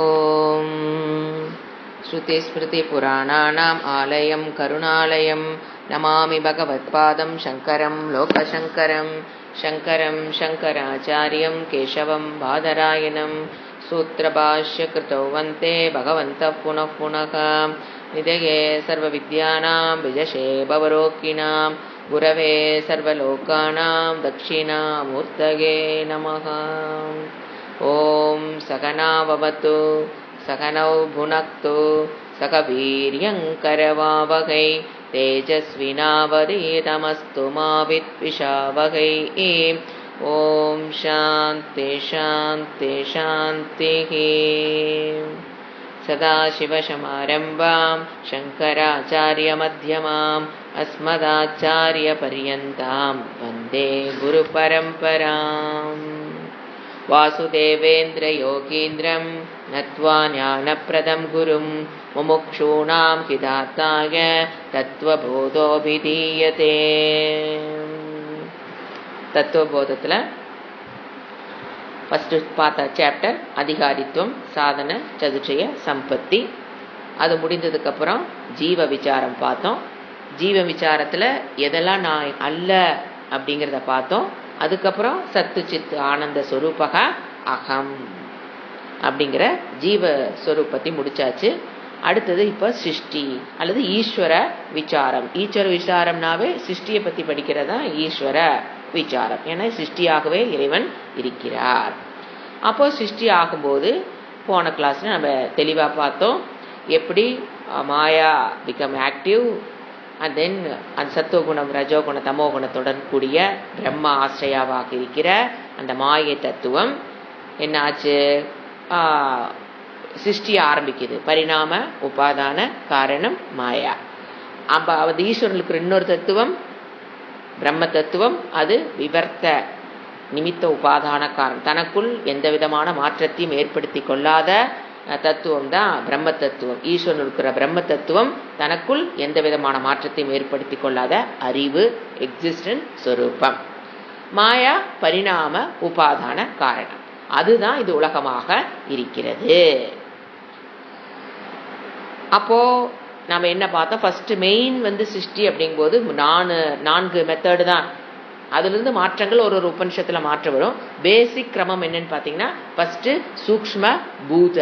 ॐ श्रुतिस्मृतिपुराणानाम् आलयं करुणालयं नमामि भगवत्पादं शङ्करं लोकशङ्करं शङ्करं शङ्कराचार्यं केशवं बादरायणं सूत्रभाष्यकृतौ वन्दे भगवन्तः पुनः पुनः निधये सर्वविद्यानां विजशे भवरोगिणां गुरवे सर्वलोकानां दक्षिणामूर्तये नमः। ॐ सकनाववतु सकनौ भुनक्तु सक वीर्यङ्करवावहै तेजस्विनावधीतमस्तु मा विद्विषावहै। ॐ शान्ति शान्ति शान्तिः। सदाशिवसमारम्भां शङ्कराचार्यमध्यमाम् अस्मदाचार्यपर्यन्तां वन्दे गुरुपरम्पराम्। वासुदेवेन्द्रयोगीन्द्रं नत्वा ज्ञानप्रदं गुरुं मुमुक्षूणां हितार्थाय तत्त्वबोधोऽभिधीयते। தத்துவபோதத்தில் ஃபஸ்ட்டு பார்த்த சாப்டர் அதிகாரித்துவம் சாதன சதுச்சய சம்பத்தி. அது முடிந்ததுக்கப்புறம் ஜீவ விசாரம் பார்த்தோம். ஜீவ விசாரத்தில் எதெல்லாம் நான் அல்ல அப்படிங்கிறத பார்த்தோம். அதுக்கப்புறம் சத்து சித்து ஆனந்த ஸ்வரூபக அகம் அப்படிங்கிற ஜீவ ஸ்வரூபத்தை முடிச்சாச்சு. அடுத்தது இப்போ சிருஷ்டி அல்லது ஈஸ்வர விசாரம். ஈஸ்வர விசாரம்னாவே சிருஷ்டியை பற்றி படிக்கிறதா ஈஸ்வர விசாரம். ஏன்னா சிருஷ்டியாகவே இறைவன் இருக்கிறார். அப்போ சிருஷ்டி ஆகும்போது போன கிளாஸ்ல நம்ம தெளிவாக பார்த்தோம் எப்படி மாயா பிகம் ஆக்டிவ் அண்ட் தென் அந்த சத்துவகுணம் ரஜோகுண தமோகுணத்துடன் கூடிய பிரம்ம ஆசிரியாவாக இருக்கிற அந்த மாயை தத்துவம் என்ன ஆச்சு, சிருஷ்டியை ஆரம்பிக்குது. பரிணாம உபாதான காரணம் மாயா. அப்போ அது ஈஸ்வரனுக்கு இன்னொரு தத்துவம் பிரம்ம தத்துவம், அது விவர்த்த நிமித்த உபாதான காரணம். தனக்குள் எந்த விதமான மாற்றத்தையும் ஏற்படுத்தி கொள்ளாத தத்துவம் தான் பிரம்ம தத்துவம். ஈஸ்வரன் இருக்கிற பிரம்ம தத்துவம் தனக்குள் எந்த விதமான மாற்றத்தையும் ஏற்படுத்தி கொள்ளாத அறிவு எக்ஸிஸ்டன்ஸ் சொரூபம். மாயா பரிணாம உபாதான காரணம். அதுதான் இது உலகமாக இருக்கிறது. அப்போ நம்ம என்ன பார்த்தோம், ஃபர்ஸ்ட் மெயின் சிருஷ்டி அப்படிங்கும்போது 4 மெத்தடு தான். அதுலேருந்து மாற்றங்கள் ஒரு உபனிஷத்தில் மாற்றம் வரும். பேசிக் கிரமம் என்னன்னு பார்த்தீங்கன்னா ஃபர்ஸ்ட் சூக்ஷ்ம பூத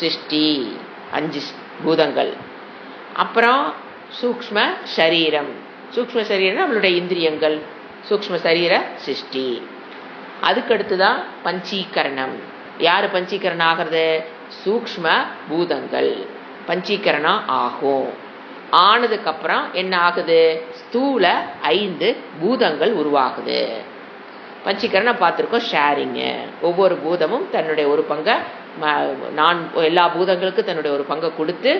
சிருஷ்டி 5 பூதங்கள், அப்புறம் சூக்ஷ்ம சரீரம். சூக்ஷ்ம சரீரம் நம்மளுடைய இந்திரியங்கள், சூக்ஷ்ம சரீர சிருஷ்டி. அதுக்கடுத்து தான் பஞ்சீகரணம். யாரு பஞ்சீகரணம் ஆகிறது, சூக்ஷ்ம பூதங்கள் பஞ்சீகரணம் ஆகும். ஆனதுக்கப்புறம் என்ன ஆகுது, ஸ்தூல 5 பூதங்கள் உருவாகுது. பஞ்சீகரணம் பார்த்துருக்கோம், ஷேரிங்கு. ஒவ்வொரு பூதமும் தன்னுடைய ஒரு பங்கை எல்லா பூதங்களுக்கும் தன்னுடைய ஒரு பங்கை கொடுத்து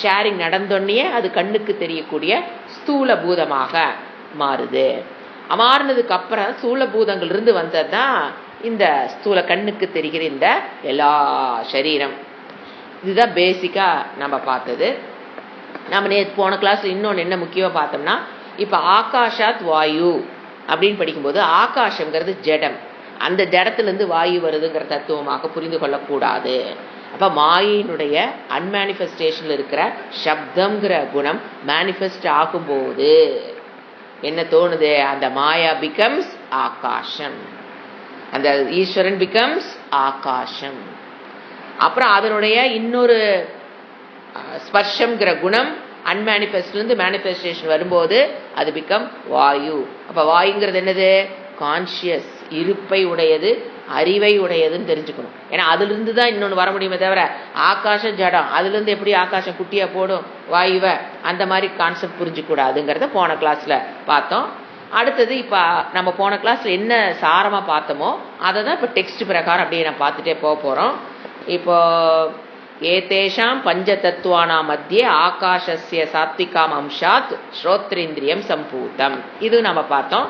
ஷேரிங் நடந்தோடனே அது கண்ணுக்கு தெரியக்கூடிய ஸ்தூல பூதமாக மாறுது. மாறினதுக்கு அப்புறம் ஸ்தூல பூதங்கள் இருந்து வந்ததுதான் இந்த ஸ்தூல கண்ணுக்கு தெரிகிற இந்த எல்லா சரீரம். இதுதான் பேசிக்கா நம்ம பார்த்தது. நம்ம நேற்று போன கிளாஸ்ல இன்னொன்று என்ன முக்கியமாக பார்த்தோம்னா, இப்போ ஆகாஷாத் வாயு அப்படின்னு படிக்கும்போது ஆகாஷங்கிறது ஜடம், அந்த ஜடத்திலிருந்து வாயு வருதுங்கிற தத்துவமாக புரிந்து கொள்ளக்கூடாது. அப்போ மாயினுடைய அன்மேனிஃபெஸ்டேஷன்ல இருக்கிற சப்தம்ங்கிற குணம் மேனிஃபெஸ்ட் ஆகும்போது என்ன தோணுது, அந்த மாயா பிகம்ஸ் ஆகாஷம், அந்த ஈஸ்வரன் பிகம்ஸ் ஆகாஷம். அப்புறம் அதனுடைய இன்னொரு ஸ்பர்ஷம்ங்கிற குணம் அன்மேனிஃபெஸ்ட்லேருந்து மேனிஃபெஸ்டேஷன் வரும்போது அது பிகம் வாயு. அப்போ வாயுங்கிறது என்னது, கான்சியஸ், இருப்பை உடையது, அறிவை உடையதுன்னு தெரிஞ்சுக்கணும். ஏன்னா அதுலேருந்து தான் இன்னொன்று வர முடியுமே தவிர ஆகாஷம் ஜடம், அதுலேருந்து எப்படி ஆகாஷம் குட்டியா போடும் வாயுவை, அந்த மாதிரி கான்செப்ட் புரிஞ்சுக்கூடாதுங்கிறத போன கிளாஸ்ல பார்த்தோம். அடுத்தது இப்போ நம்ம போன கிளாஸ்ல என்ன சாரமாக பார்த்தோமோ அதை தான் இப்போ டெக்ஸ்ட் பிரகாரம் அப்படியே நான் பார்த்துட்டே போகிறோம். இப்போ ஏதேஷாம் பஞ்ச தத்துவானா மத்தியே ஆகாஷஸ்ய சாத்விகாம் அம்சாத் ஸ்ரோத்ரேந்திரியம் சம்பூதம். இது நம்ம பார்த்தோம்.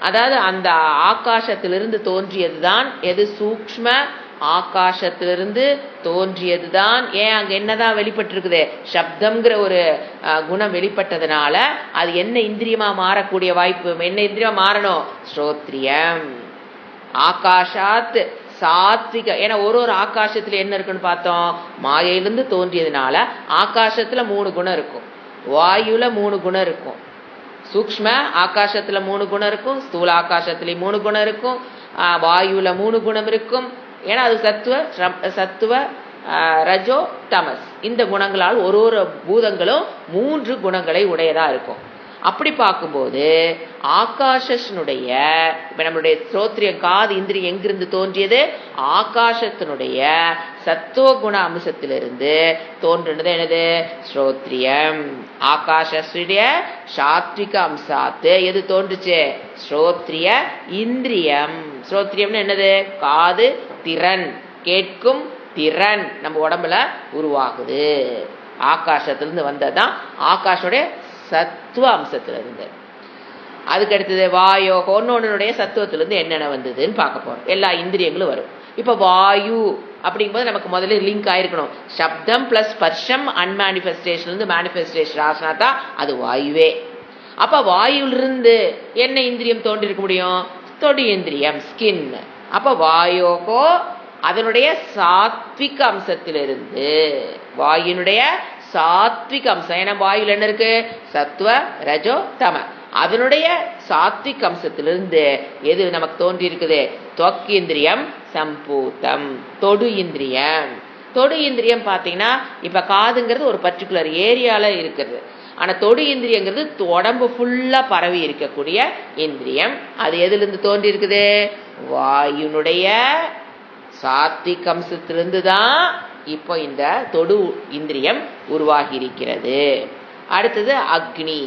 அதாவது அந்த ஆகாசத்திலிருந்து தோன்றியதுதான் எது, சூக்ஷ்ம ஆகாசத்திலிருந்து தோன்றியதுதான். ஏன் அங்க என்னதான் வெளிப்பட்டிருக்குது, சப்தம்ங்கிற ஒரு குணம் வெளிப்பட்டதுனால அது என்ன இந்திரியமா மாறக்கூடிய வாய்ப்பு, என்ன இந்திரியமா மாறணும், ஸ்ரோத்ரியம். ஆகாஷாத் சாத்விக. ஏன்னா ஒரு ஆகாசத்துல என்ன இருக்குன்னு பார்த்தோம், மாயையிலிருந்து தோன்றியதுனால ஆகாசத்துல 3 குணம் இருக்கும், வாயுல 3 குணம் இருக்கும், சூக்ஷ்ம ஆகாசத்துல 3 குணம் இருக்கும், ஸ்தூல ஆகாசத்துலயும் 3 குணம் இருக்கும், வாயுல 3 குணம் இருக்கும். ஏன்னா அது சத்துவ ரஜோ தமஸ், இந்த குணங்களால் ஒரு பூதங்களும் 3 குணங்களை உடையதா இருக்கும். அப்படி பார்க்கும்போது ஆகாஷனுடைய, இப்ப நம்மளுடைய ஸ்ரோத்ரியம் காது இந்திரியம் எங்கிருந்து தோன்றியது, ஆகாசத்தினுடைய சத்துவகுண அம்சத்திலிருந்து தோன்றினது என்னது, ஸ்ரோத்ரியம். ஆகாஷனுடைய சாத்விக அம்சாத்து எது தோன்றுச்சு, ஸ்ரோத்ரிய இந்திரியம். ஸ்ரோத்ரியம்னு என்னது, காது திறன், கேட்கும் திறன் நம்ம உடம்புல உருவாகுது. ஆகாசத்திலிருந்து வந்ததுதான் ஆகாஷனுடைய சத்துவ அம்சத்துல இருந்து. அதுக்கு அடுத்தது வாயோக, ஒன்னொன்னுடைய சத்துவத்திலிருந்து என்னென்ன வந்ததுன்னு பார்க்க போறோம். எல்லா இந்திரியங்களும் வரும். இப்ப வாயு அப்படிங்கும்போது நமக்கு முதல்ல லிங்க் ஆயிருக்கணும், சப்தம் பிளஸ் ஸ்பர்ஷம் அன்மேனிஃபெஸ்டேஷன் இருந்து மேனிஃபெஸ்டேஷன் ஆசனா தான் அது வாயுவே. அப்ப வாயுலிருந்து என்ன இந்திரியம் தோன்றி இருக்க முடியும், தொடு இந்திரியம், ஸ்கின். அப்ப வாயோகோ அதனுடைய சாத்விக அம்சத்திலிருந்து, வாயுனுடைய சாத்விக அம்சம், ஏன்னா வாயுல என்ன இருக்கு, சத்துவ ரஜோ தம, அதனுடைய சாத்விக அம்சத்திலிருந்து எது நமக்கு தோன்றி இருக்குது, துவக் இந்திரியம் சம்பூதம், தொடு இந்திரியம். தொடு இந்திரியம் பாத்தீங்கன்னா இப்ப காதுங்கிறது ஒரு பர்டிகுலர் ஏரியால இருக்குது, ஆனா தொடு இந்திரியங்கிறது உடம்பு ஃபுல்லா பரவி இருக்கக்கூடிய இந்திரியம். அது எதுல இருந்து தோன்றி இருக்குது, வாயுனுடைய சாத்விக அம்சத்திலிருந்து தான் இப்போ இந்த தொடு இந்திரியம் உருவாகி இருக்கிறது. அடுத்தது அக்னி.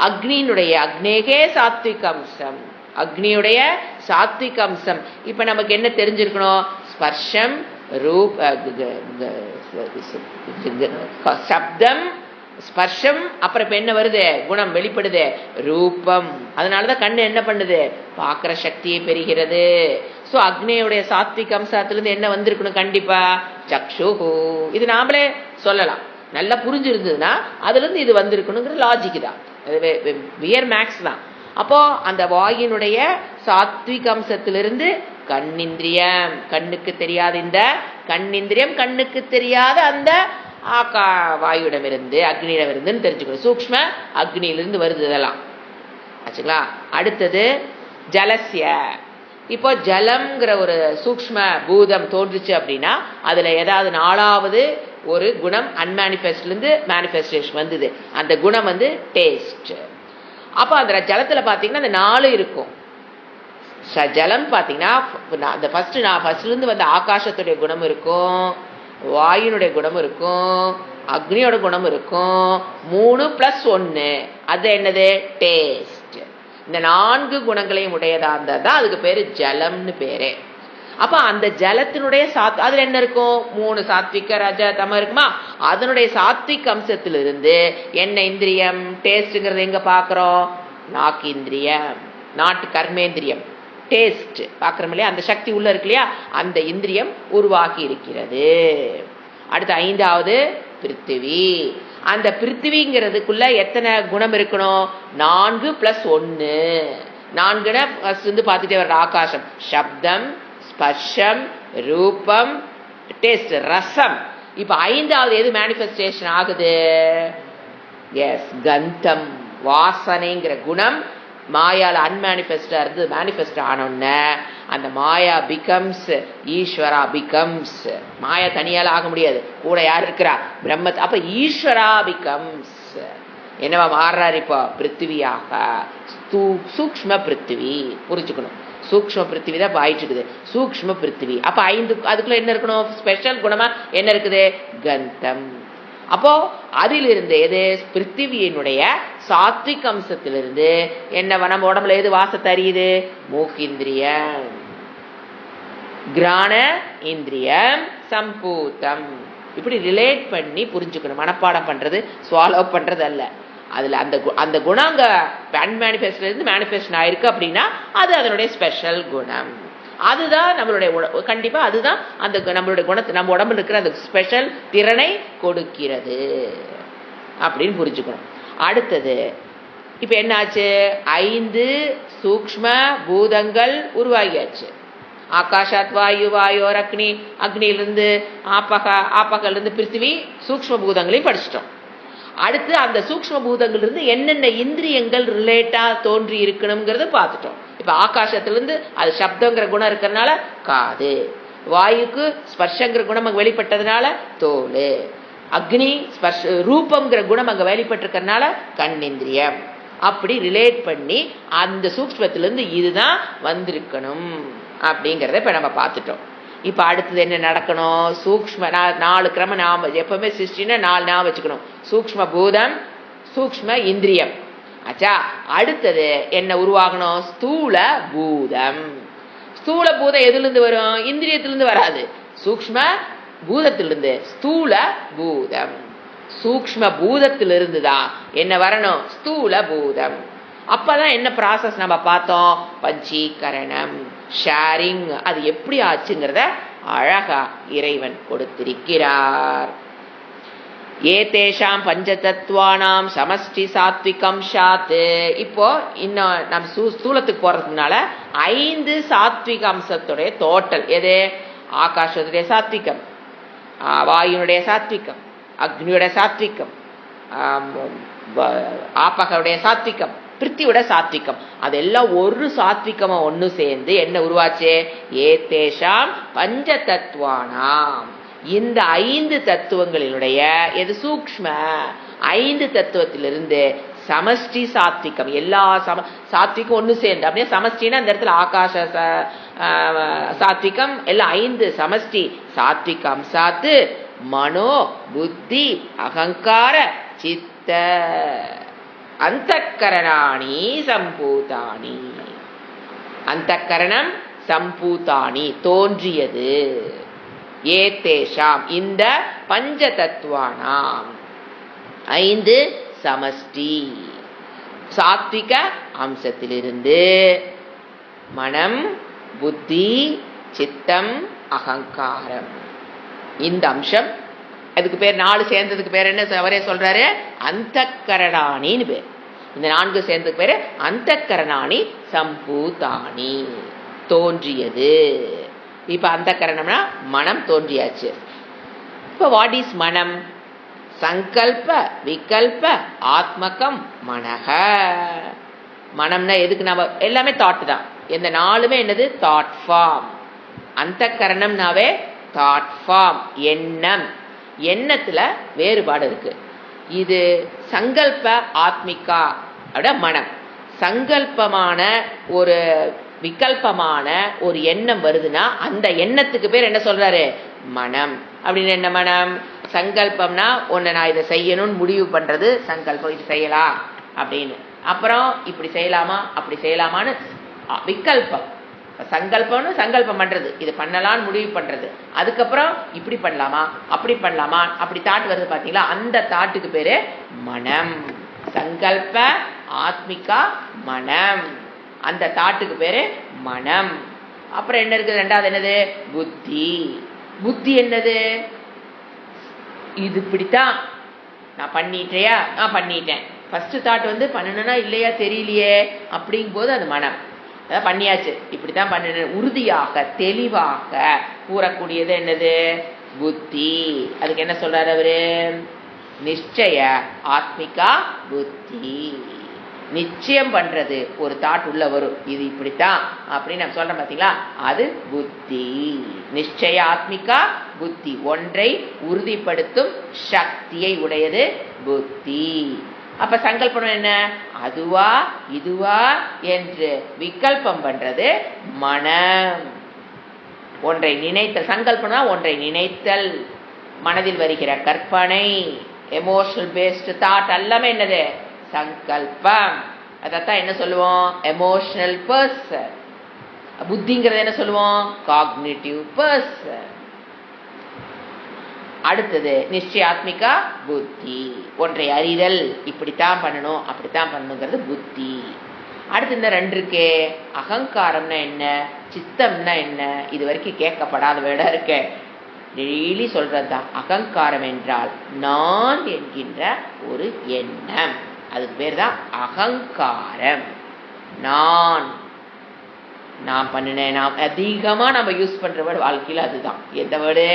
அக்னியினுடைய அக்னேகே சாத்விக அம்சம், அக்னியுடைய சாத்விக அம்சம். இப்ப நமக்கு என்ன தெரிஞ்சிருக்கணும், ஸ்பர்ஷம் ரூப் சப்தம் ஸ்பர்ஷம், அப்புறம் இப்ப என்ன வருது, குணம் வெளிப்படுது, ரூபம். அதனாலதான் கண்ணு என்ன பண்ணுது, பாக்குற சக்தியை பெறுகிறது. சோ அக்னியுடைய சாத்விக அம்சத்திலிருந்து என்ன வந்திருக்கணும், கண்டிப்பா சக்ஷு. இது நாமளே சொல்லலாம், நல்லா புரிஞ்சிருந்ததுன்னா அதுல இருந்து இது வந்திருக்கணுங்கிற லாஜிக் தான், வியர் மேக்ஸ் தான். அப்போ அந்த வாயினுடைய சாத்விக அம்சத்திலிருந்து கண்ணிந்திரியம், கண்ணுக்கு தெரியாத இந்த கண்ணிந்திரியம், கண்ணுக்கு தெரியாத அந்த வாயுடமிருந்து அக்னியிடமிருந்துன்னு தெரிஞ்சுக்கணும். சூக்ஷ்ம அக்னியிலிருந்து வருது இதெல்லாம் ஆச்சுங்களா. அடுத்தது ஜலசிய. இப்போ ஜலம்ங்கிற ஒரு சூக்ஷ்ம பூதம் தோன்றுச்சு அப்படின்னா அதுல ஏதாவது 4வது ஒரு குணம் அன்மேனிஃபெஸ்ட்ல இருந்து மேனிஃபெஸ்டேஷன் வந்தது, அந்த குணம் வந்து டேஸ்ட். அப்போ அந்த ஜலத்துல பாத்தீங்கன்னா அந்த 4 இருக்கும். ஜலம் பாத்தீங்கன்னா அந்த ஃபர்ஸ்ட்ல இருந்து வந்த ஆகாசத்துடைய குணம் இருக்கும், வாயுனுடைய குணம் இருக்கும், அக்னியோட குணம் இருக்கும், 3 + 1 அது என்னது, டேஸ்ட். இந்த 4 குணங்களையும் உடையதா இருந்தா அதுக்கு பேரு ஜலம்னு பேரு. அப்ப அந்த ஜலத்தினுடைய அதுல என்ன இருக்கும், 3 சாத்விக ரஜ தம இருக்குமா, அதனுடைய சாத்விக் அம்சத்திலிருந்து என்ன இந்திரியம், டேஸ்ட்ங்கிறது எங்க பாக்குறோம், நாக்கு இந்திரியம், நாட்டு கர்மேந்திரியம், டேஸ்ட் பாக்குறோம் இல்லையா, அந்த சக்தி உள்ள இருக்கு இல்லையா, அந்த இந்திரியம் உருவாகி இருக்கிறது. அடுத்து 5வது பிருத்திவி. அந்த பிருத்திவிங்கிறதுக்குள்ள எத்தனை குணம் இருக்கணும், 4 + 1. 4 வந்து பார்த்துட்டே வர்ற ஆகாசம், சப்தம் ஸ்பர்ஷம் ரூபம் டேஸ்ட் ரசம். இப்ப 5வது எது மேனிஃபெஸ்டேஷன் ஆகுது, எஸ் கந்தம், வாசனைங்கிற குணம் மாயால அன்மேனிஃபெஸ்டா இருந்து மேனிஃபெஸ்ட் ஆனோன்னு அந்த மாயா பிகம்ஸ் ஈஸ்வரா பிகம்ஸ். மாயா தனியால ஆக முடியாது, கூட யார் இருக்கிறா, பிரம்ம. அப்ப ஈஸ்வரா பிகம்ஸ் என்னவா மாறுறாரு, இப்போ பிருத்திவியாக, சூக்ஷ்ம பிருத்திவி. புரிச்சுக்கணும், சூக்ஷ்ம பிருத்திவி தான் ஆயிட்டு இருக்குது, சூக்ஷ்ம பிருத்திவி. அப்ப 5 அதுக்குள்ள என்ன இருக்கணும், ஸ்பெஷல் குணமா என்ன இருக்குது, கந்தம். அப்போ அதிலிருந்து எது, பிருத்திவியினுடைய சாத்விக் அம்சத்திலிருந்து என்ன நம்ம உடம்புல எது வாசத்தை அறியுது, மூக்கிந்திரியம், கிராண இந்திரியம், சம்பூதம். இப்படி ரிலேட் பண்ணி புரிஞ்சுக்கணும், மனப்பாடம் பண்றது ஸ்வாலோ பண்றது அல்ல. அதுல அந்த குணம் அங்க மேனிஃபெஸ்ட்ல இருந்து மேனிஃபெஸ்ட் ஆயிருக்கு அப்படின்னா அது அதனுடைய ஸ்பெஷல் குணம். அதுதான் நம்மளுடைய கண்டிப்பா அதுதான் அந்த நம்மளுடைய குணத்தை, நம்ம உடம்புல இருக்கிற அந்த ஸ்பெஷல் திறனை கொடுக்கிறது அப்படின்னு புரிஞ்சுக்கணும். அடுத்தது இப்ப என்னாச்சு, 5 சூக்ஷ்ம பூதங்கள் உருவாகியாச்சு. ஆகாஷாத் வாயு, வாயோர் அக்னி, அக்னியிலிருந்து ஆப்பக, ஆப்பகிலிருந்து பிருத்திவி, சூக்ஷ்ம பூதங்களையும் படிச்சிட்டோம். அடுத்து அந்த சூக்ஷ்ம பூதங்களிலிருந்து என்னென்ன இந்திரியங்கள் ரிலேட்டா தோன்றி இருக்கணுங்கிறத பார்த்துட்டோம். இப்ப ஆகாசத்திலிருந்து அது சப்தங்கிற குணம் இருக்கிறதுனால காது, வாயுக்கு ஸ்பர்ஷங்கிற குணம் அங்க வெளிப்பட்டதுனால தோல், அக்னி ஸ்பர்ஷ ரூபம்ங்கிற குணம் அங்க வெளிப்பட்டிருக்கிறதுனால கண்ணிந்திரியம். அப்படி ரிலேட் பண்ணி அந்த சூக்ஷ்மத்திலிருந்து இதுதான் வந்திருக்கணும் அப்படிங்கிறத இப்ப நம்ம பார்த்துட்டோம். இப்ப அடுத்தது என்ன நடக்கணும்? சூக்ஷ்ம 4 கிரம நாம எப்பவுமே சிருஷ்டினா 4 ஞாபகம் வச்சுக்கணும். சூக்ஷ்ம பூதம், சூக்ஷ்ம இந்திரியம். ஆச்சா, அடுத்தது என்ன உருவாகணும்? ஸ்தூல பூதம். ஸ்தூல பூதம் எதுல இருந்து வரும்? இந்திரியத்திலிருந்து வராது, சூக்ஷ்ம பூதத்திலிருந்து. ஸ்தூல பூதம், சூக்ஷ்ம பூதத்திலிருந்து தான் என்ன வரணும்? ஸ்தூல பூதம். அப்பதான் என்ன ப்ராசஸ் நம்ம பார்த்தோம்? பஞ்சீகரணம், ஷேரிங். அது எப்படி ஆச்சுங்கிறத அழகா இறைவன் கொடுத்திருக்கிறார். ஏதேஷாம் பஞ்சதத்துவானாம் சமஷ்டி சாத்விகம் ஷாத். இப்போ இன்னும் நம்ம ஸ்தூலத்துக்கு போறதுனால 5 சாத்விக அம்சத்துடைய டோட்டல் எது? ஆகாசத்துடைய சாத்விகம், வாயுனுடைய சாத்விகம், அக்னியுடைய சாத்விகம், ஆப்பகவுடைய சாத்விகம், பிருத்தியோட சாத்விகம். அதெல்லாம் ஒரு சாத்விகமா ஒண்ணு சேர்ந்து என்ன உருவாச்சு? ஏதேஷாம் பஞ்ச தத்துவானாம். இந்த 5 தத்துவங்களினுடைய எது? சூக்ஷ்ம 5 தத்துவத்திலிருந்து சமஷ்டி சாத்விகம். எல்லா சாத்விகம் ஒண்ணு சேர்ந்து அப்படியே சமஷ்டினா அந்த இடத்துல ஆகாச சாத்விகம் எல்லாம் 5 சமஷ்டி சாத்விக அம்சாத்து மனோ புத்தி அகங்கார சித்த அந்தக்கரணாணி சம்பூதானி. அந்தக்கரணம் சம்பூதானி தோன்றியது. ஏதேஷாம் இந்த பஞ்ச தத்துவானாம் 5 சமஷ்டி சாத்விக அம்சத்திலிருந்து மனம், புத்தி, சித்தம், அகங்காரம். இந்த அம்சம் அதுக்கு பேர் 4 சேர்ந்ததுக்கு பேர் என்ன அவரே சொல்றாரு? அந்தக்கரணாணின்னு பேர். இந்த 4 சேர்ந்ததுக்கு பேரு அந்தக்கரணாணி சம்பூதானி தோன்றியது. இப்ப அந்தக்கரணம்னா மனம் தோன்றியாச்சு. இப்ப வாட் இஸ் மனம்? சங்கல்ப விகல்ப ஆத்மகம் மனக. மனம்னா எதுக்கு? நம்ம எல்லாமே தாட் தான். எந்த 4மே என்னது? Thought form. அந்தக்கரணம்னாவே தாட் ஃபார்ம், எண்ணம். எண்ணத்துல வேறுபாடு இருக்கு. இது சங்கல்ப ஆத்மிகா மனம். சங்கல்பமான ஒரு விகல்பமான ஒரு எண்ணம் வருதுன்னா அந்த எண்ணத்துக்கு பேர் என்ன சொல்றாரு? மனம். அப்படின்னு என்ன மனம்? சங்கல்பம்னா ஒன்னு நான் இதை செய்யணும்னு முடிவு பண்றது சங்கல்பம், இது செய்யலாம் அப்படின்னு. அப்புறம் இப்படி செய்யலாமா அப்படி செய்யலாமான்னு விகல்பம். சங்கல்பம்னு சங்கல்பம் பண்றது, இது பண்ணலான்னு முடிவு பண்றது. அதுக்கப்புறம் இப்படி பண்ணலாமா அப்படி பண்ணலாமா அப்படி தாட் வருது பாத்தீங்களா? அந்த தாட்டுக்கு பேரு மனம். சங்கல்ப ஆத்மிகா மனம், அந்த தாட்டுக்கு பேரு மனம். அப்புறம் என்ன இருக்குது? 2வது என்னது? புத்தி. புத்தி என்னது? இது இப்படித்தான் நான் பண்ணிட்டேயா? நான் பண்ணிட்டேன். ஃபர்ஸ்ட் தாட் வந்து பண்ணணும்னா இல்லையா தெரியலையே அப்படிங்கும் போது அது மனம். அதான் பண்ணியாச்சு, இப்படித்தான் பண்ண உறுதியாக தெளிவாக கூறக்கூடியது என்னது? புத்தி. அதுக்கு என்ன சொல்றாரு அவரு? நிச்சய ஆத்மிகா புத்தி. நிச்சயம் பண்றது ஒரு தாட் உள்ள வரும், இது இப்படித்தான் அப்படின்னு நம்ம சொல்றோம் பாத்தீங்களா? அது புத்தி. நிச்சய ஆத்மிகா புத்தி, ஒன்றை உறுதிப்படுத்தும் சக்தியை உடையது புத்தி. அப்ப சங்கல்பம் என்ன? அதுவா இதுவா என்று விகல்பம் பண்றது மனம். ஒன்றை நினைத்தல். சங்கல்பம்னா ஒன்றை நினைத்தல், மனதில் வருகிற கற்பனை, எமோஷனல் பேஸ்டு தாட் எல்லாமே என்னது? சங்கல்பம். அதான் என்ன சொல்லுவோம்? Emotional person. புத்திங்கிறது என்ன சொல்லுவோம்? Cognitive person. அடுத்தது நிச்சயாத்மிகா புத்தி, ஒன்றை அறிதல், இப்படித்தான் பண்ணணும் அப்படித்தான் பண்ணணுங்கிறது புத்தி. அடுத்து இந்த 2 இருக்கே, அகங்காரம்னா என்ன, சித்தம்னா என்ன? இது வரைக்கும் கேட்கப்படாத வேடா இருக்க, டெய்லி சொல்றதுதான். அகங்காரம் என்றால் நான் என்கின்ற ஒரு எண்ணம், அதுக்கு பேர் தான் அகங்காரம். நான் நான் பண்ணினேன். நான் அதிகமாக நம்ம யூஸ் பண்ணுற வேர்டு வாழ்க்கையில் அதுதான். எந்த வேர்டு?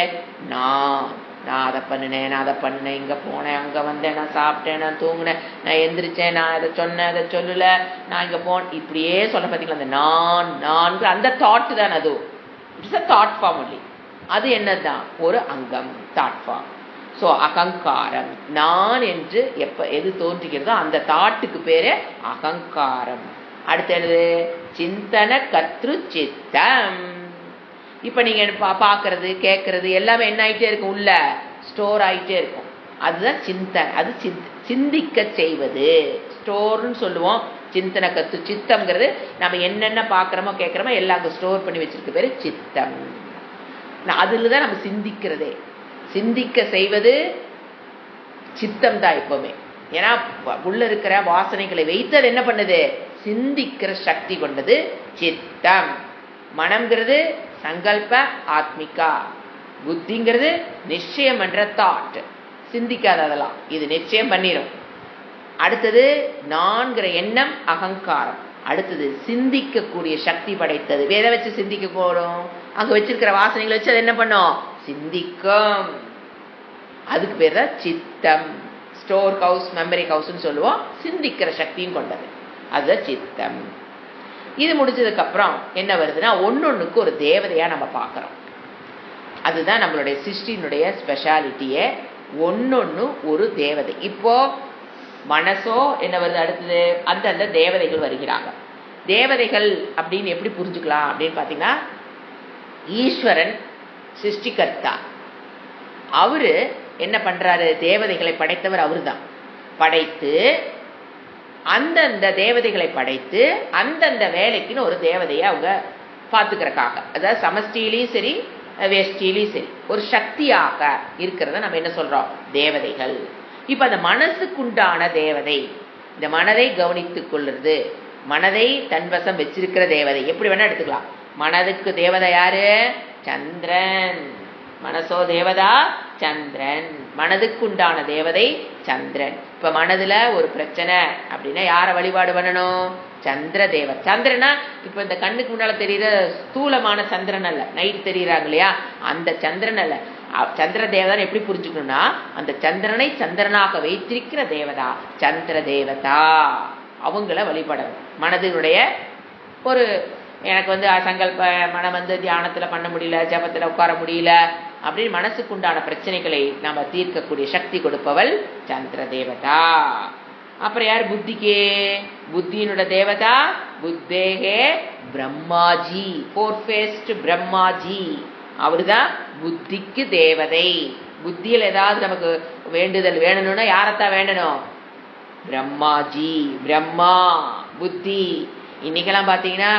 நான் அதை பண்ணினேன், நான் அதை பண்ணேன், இங்கே போனேன், அங்கே வந்தேன், நான் சாப்பிட்டேன், நான் தூங்கினேன், நான் எந்திரிச்சேன், நான் அதை சொன்னேன், அதை சொல்லலை, நான் இங்கே போனேன், இப்படியே சொல்ல பார்த்தீங்களா? அந்த நான் அந்த தாட் தான். அது it's a thought form only. அது என்னதான்? ஒரு அங்கம், தாட் ஃபார்ம். ஸோ அகங்காரம், நான் என்று எது தோன்றுகிறதோ அந்த தாட்டுக்கு பேரு அகங்காரம். அடுத்து என்னது? சிந்தன கத்ரு சித்தம். இப்போ நீங்கள் பார்க்கறது கேட்கறது எல்லாமே என்ன ஆகிட்டே இருக்கும்? உள்ள ஸ்டோர் ஆகிட்டே இருக்கும். அதுதான் சிந்தனை. அது சிந்திக்க செய்வது, ஸ்டோர்னு சொல்லுவோம். சிந்தனை கத்து சித்தம்ங்கிறது நம்ம என்னென்ன பார்க்குறோமோ கேட்குறோமோ எல்லாம் அங்கே ஸ்டோர் பண்ணி வச்சிருக்க பேர் சித்தம். அதில் தான் நம்ம சிந்திக்கிறதே. சிந்திக்க செய்வது சித்தம் தான் எப்பவுமே. ஏன்னா உள்ள இருக்கிற வாசனைகளை வைத்து அது என்ன பண்ணுது? சிந்திக்கிற சக்தி கொண்டது சித்தம். மனம்ங்கிறது சங்கல்ப ஆத்மிகா. புத்திங்கிறது நிச்சயம் என்ற தாட், சிந்திக்காத அதெல்லாம். இது நிச்சயம் பண்ணிடும். அடுத்தது நான்கிற எண்ணம் அகங்காரம். அடுத்தது சிந்திக்கக்கூடிய சக்தி படைத்தது. எதை வச்சு சிந்திக்க போடும்? அங்க வச்சிருக்கிற வாசனைகளை வச்சு அது என்ன பண்ணும்? சிந்திக்கும். அதுக்கு பேர் தான் சித்தம். ஸ்டோர் ஹவுஸ், மெமரி ஹவுஸ்ன்னு சொல்லுவோம். சிந்திக்கிற சக்தியும் கொண்டது, அதுதான் சித்தம். இது முடிஞ்சதுக்கு அப்புறம் என்ன வருதுன்னா, ஒன்னொன்னுக்கு ஒரு தேவதையா நம்ம பார்க்கிறோம். அதுதான் நம்மளுடைய சிருஷ்டியினுடைய ஸ்பெஷாலிட்டியே. ஒன்னொன்னு ஒரு தேவதை. இப்போ மனசோ என்ன வருது? அடுத்தது அந்தந்த தேவதைகள் வருகிறாங்க. தேவதைகள் அப்படின்னு எப்படி புரிஞ்சுக்கலாம் அப்படின்னு பார்த்தீங்கன்னா, ஈஸ்வரன் சிருஷ்டிகர்த்தா. அவரு என்ன பண்றாரு? தேவதைகளை படைத்தவர் அவரு தான். படைத்து அந்தந்த தேவதைகளை படைத்து அந்தந்த வேலைக்குன்னு ஒரு தேவதையை அவங்க பார்த்துக்கிறக்காக, அதாவது சமஷ்டியிலையும் சரி வேஷ்டியிலையும் சரி ஒரு சக்தியாக இருக்கிறத நம்ம என்ன சொல்றோம்? தேவதைகள். இப்ப அந்த மனசுக்குண்டான தேவதை, இந்த மனதை கவனித்துக் கொள்றது, மனதை தன்வசம் வச்சிருக்கிற தேவதை எப்படி வேணா எடுத்துக்கலாம். மனதுக்கு தேவதை யாரு? சந்திரன். மனசோ தேவதா சந்திரன். மனதுக்குண்டான தேவதை சந்திரன். இப்ப மனதுல ஒரு பிரச்சனை அப்படின்னா யாரை வழிபாடு பண்ணணும்? சந்திர தேவ. சந்திரனா இப்ப இந்த கண்ணுக்கு முன்னால தெரியுற ஸ்தூலமான சந்திரன் அல்ல, நைட் தெரியுறாங்க இல்லையா, அந்த சந்திரன் அல்ல. சந்திர தேவதான் எப்படி புரிஞ்சுக்கணும்னா, அந்த சந்திரனை சந்திரனாக வைத்திருக்கிற தேவதா சந்திர தேவதா. அவங்கள வழிபடணும். மனதினுடைய ஒரு எனக்கு சங்கல்ப மனம் தியானத்துல பண்ண முடியல, ஜபத்துல உட்கார முடியல அப்படின்னு மனசுக்குண்டான பிரச்சனைகளை நம்ம தீர்க்கக்கூடிய சக்தி கொடுப்பவள் சந்திர தேவதா. அப்புறம் யார்? புத்திக்கே. புத்தியினோட தேவதா புத்தேகே பிரம்மாஜி, ஃபோர் ஃபேஸ்ட் பிரம்மாஜி. அவருதான் புத்திக்கு தேவதை. புத்தியில் ஏதாவது நமக்கு வேண்டுதல் வேணும்னா யாரத்தான் வேண்டணும்? பிரம்மாஜி, பிரம்மா புத்தி. இன்னைக்கெல்லாம் பார்த்தீங்கன்னா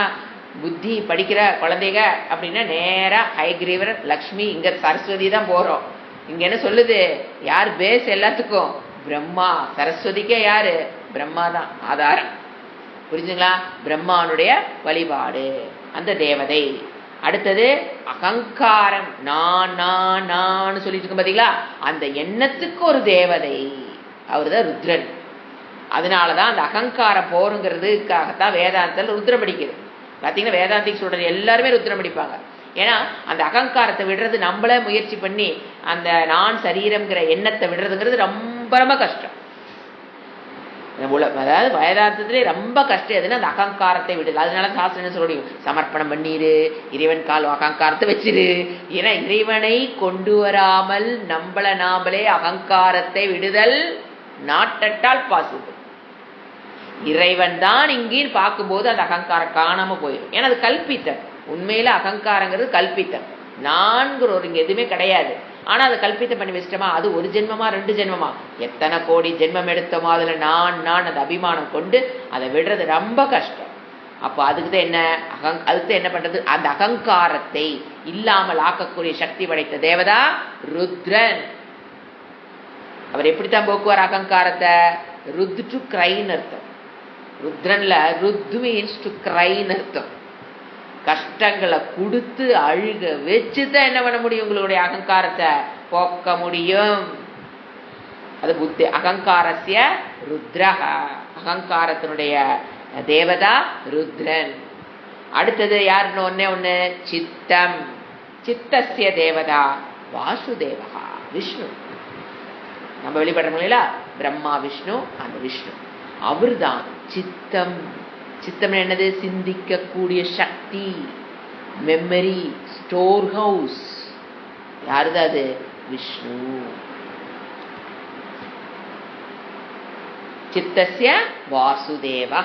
புத்தி படிக்கிற குழந்தைங்க அப்படின்னா நேரா ஹைகிரீவர் லக்ஷ்மி, இங்க சரஸ்வதி தான் போறோம். இங்க என்ன சொல்லுது? யார் பேஸ் எல்லாத்துக்கும்? பிரம்மா. சரஸ்வதிக்கே யாரு? பிரம்மா தான் ஆதாரம். புரிஞ்சுங்களா? பிரம்மானுடைய வழிபாடு அந்த தேவதை. அடுத்தது அகங்காரம். நான் சொல்லிட்டு இருக்கோம் பாத்தீங்களா, அந்த எண்ணத்துக்கு ஒரு தேவதை, அவருதான் ருத்ரன். அதனாலதான் அந்த அகங்காரம் போருங்கிறதுக்காகத்தான் வேதாந்தத்தில் ருத்ரம் படிக்கிறது. பார்த்தீங்கன்னா வேதாந்திக்கு சொல்றது எல்லாருமே ருத்ரம் படிப்பாங்க. ஏன்னா அந்த அகங்காரத்தை விடுறது, நம்மள முயற்சி பண்ணி அந்த நான் சரீரம்ங்கிற எண்ணத்தை விடுறதுங்கிறது ரொம்ப ரொம்ப கஷ்டம். அதாவது வேதாந்தத்திலே ரொம்ப கஷ்டம் எதுன்னா அந்த அகங்காரத்தை விடுது. அதனால சாஸ்திரம் என்ன சொல்ல முடியும்? சமர்ப்பணம் பண்ணிரு, இறைவன் கால் அகங்காரத்தை வச்சிரு. ஏன்னா இறைவனை கொண்டு வராமல் நாமளே அகங்காரத்தை விடுதல் நாட் அட் ஆல் பாசிபிள். இறைவன் தான் இங்கேன்னு பார்க்கும்போது அந்த அகங்காரம் காணாம போயிடும். ஏன்னா அது கல்பித்தம். உண்மையில அகங்காரங்கிறது கல்பித்தம். நான்கிற ஒரு இங்க எதுவுமே கிடையாது. ஆனா அதை கல்பித்தம் பண்ணி வச்சிட்டோமா, அது ஒரு ஜென்மமா 2 ஜென்மமா எத்தனை கோடி ஜென்மம் எடுத்தோமோ அதுல நான் அந்த அபிமானம் கொண்டு அதை விடுறது ரொம்ப கஷ்டம். அப்போ அதுக்குதான் என்ன பண்றது? அந்த அகங்காரத்தை இல்லாமல் ஆக்கக்கூடிய சக்தி படைத்த தேவதா ருத்ரன். அவர் எப்படித்தான் போக்குவார் அகங்காரத்தை? ருத் டு கிரைன்னு அர்த்தம். ருத்ரன்ல ருத் மீன்ஸ் டு கிரைன்னு அர்த்தம். கஷ்டங்களை கொடுத்து அழுக வச்சுதான் என்ன பண்ண முடியும்? உங்களுடைய அகங்காரத்தை போக்க முடியும். அது புத்தி. அகங்காரஸ்ய ருத்ரஹ. அகங்காரத்தினுடைய தேவதா ருத்ரன். அடுத்தது யாருன்னு ஒண்ணு சித்தம். சித்தஸ்ய தேவதா வாசுதேவா விஷ்ணு. நம்ம வெளிப்படுறோம் இல்லையா, பிரம்மா விஷ்ணு, அந்த விஷ்ணு அவர்தான் சித்தம். சித்தம் என்னது? சிந்திக்கக்கூடிய சக்தி, மெமரி, ஸ்டோர் ஹவுஸ். யாருதான் அது? விஷ்ணு. சித்தஸ்ய வாசுதேவா.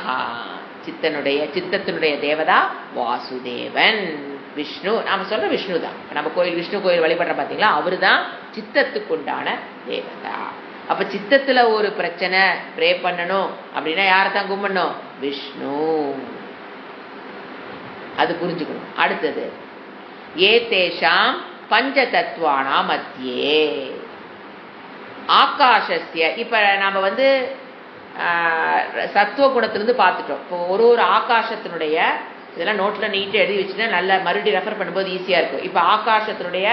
சித்தத்தினுடைய தேவதா வாசுதேவன் விஷ்ணு. நாம சொல்ற விஷ்ணு தான். நம்ம விஷ்ணு கோயில் வழிபடுற பாத்தீங்களா, அவரு தான் சித்தத்துக்குண்டான தேவதா. அப்ப சித்தத்துல ஒரு பிரச்சனை ப்ரே பண்ணணும் அப்படின்னா யாரத்தான் கும்பிடணும்? விஷ்ணு. அது புரிஞ்சுக்கணும். அடுத்தது ஏதேஷாம் பஞ்ச தத்துவானா மத்தியே ஆகாஷஸ்ய. இப்ப நாம சத்துவ குணத்திலிருந்து பார்த்துட்டோம். இப்போ ஒரு ஆகாசத்தினுடைய இதெல்லாம் நோட்ல நீட்டா எழுதி வச்சுன்னா நல்ல மறுபடியும் ரெஃபர் பண்ணும்போது ஈஸியா இருக்கும். இப்ப ஆகாசத்தினுடைய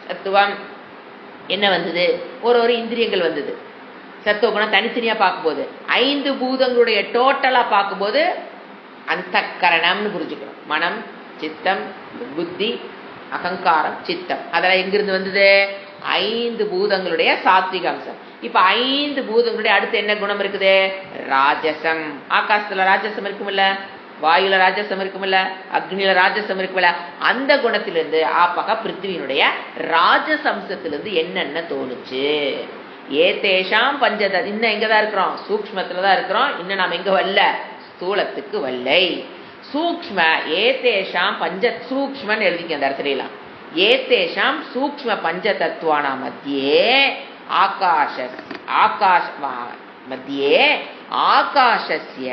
சத்துவம் என்ன வந்தது? ஒரு இந்திரியங்கள் வந்தது. சத்துவ குணம் தனித்தனியா பார்க்கும்போது 5 பூதங்களுடைய டோட்டலா பார்க்கும்போது அந்த கரணம்னு புரிஞ்சுக்கணும். மனம், சித்தம், புத்தி, அகங்காரம், சித்தம். அதெல்லாம் எங்கிருந்து வந்தது? 5 பூதங்களுடைய சாத்விக அம்சம். இப்ப 5 பூதங்களுடைய அடுத்து என்ன குணம் இருக்குது? ராஜசம். ஆகாசத்துல ராஜசம் இருக்குமில்ல, வாயுல ராஜசம் இருக்குமில்ல, அக்னியில ராஜசம் இருக்குமில்ல, அந்த குணத்திலிருந்து ஆப்பக பிருத்திவியினுடைய ராஜசம்சத்திலிருந்து என்னென்ன தோணுச்சு? ஏதேஷாம் பஞ்சத. இன்னும் எங்கதான் இருக்கிறோம்? சூக்ஷ்மத்துலதான் இருக்கிறோம். இன்னும் நாம எங்க வரல? ஸ்தூலத்துக்கு வல்லை. சூக்ஷ்ம ஏதேஷாம் சூக்ஷ்மன்னு எழுதிக்க அந்த இடத்துல. ஏதேஷாம் சூக்ஷ்ம பஞ்ச தத்துவானா மத்தியே மத்தியே ஆகாஷஸ்ய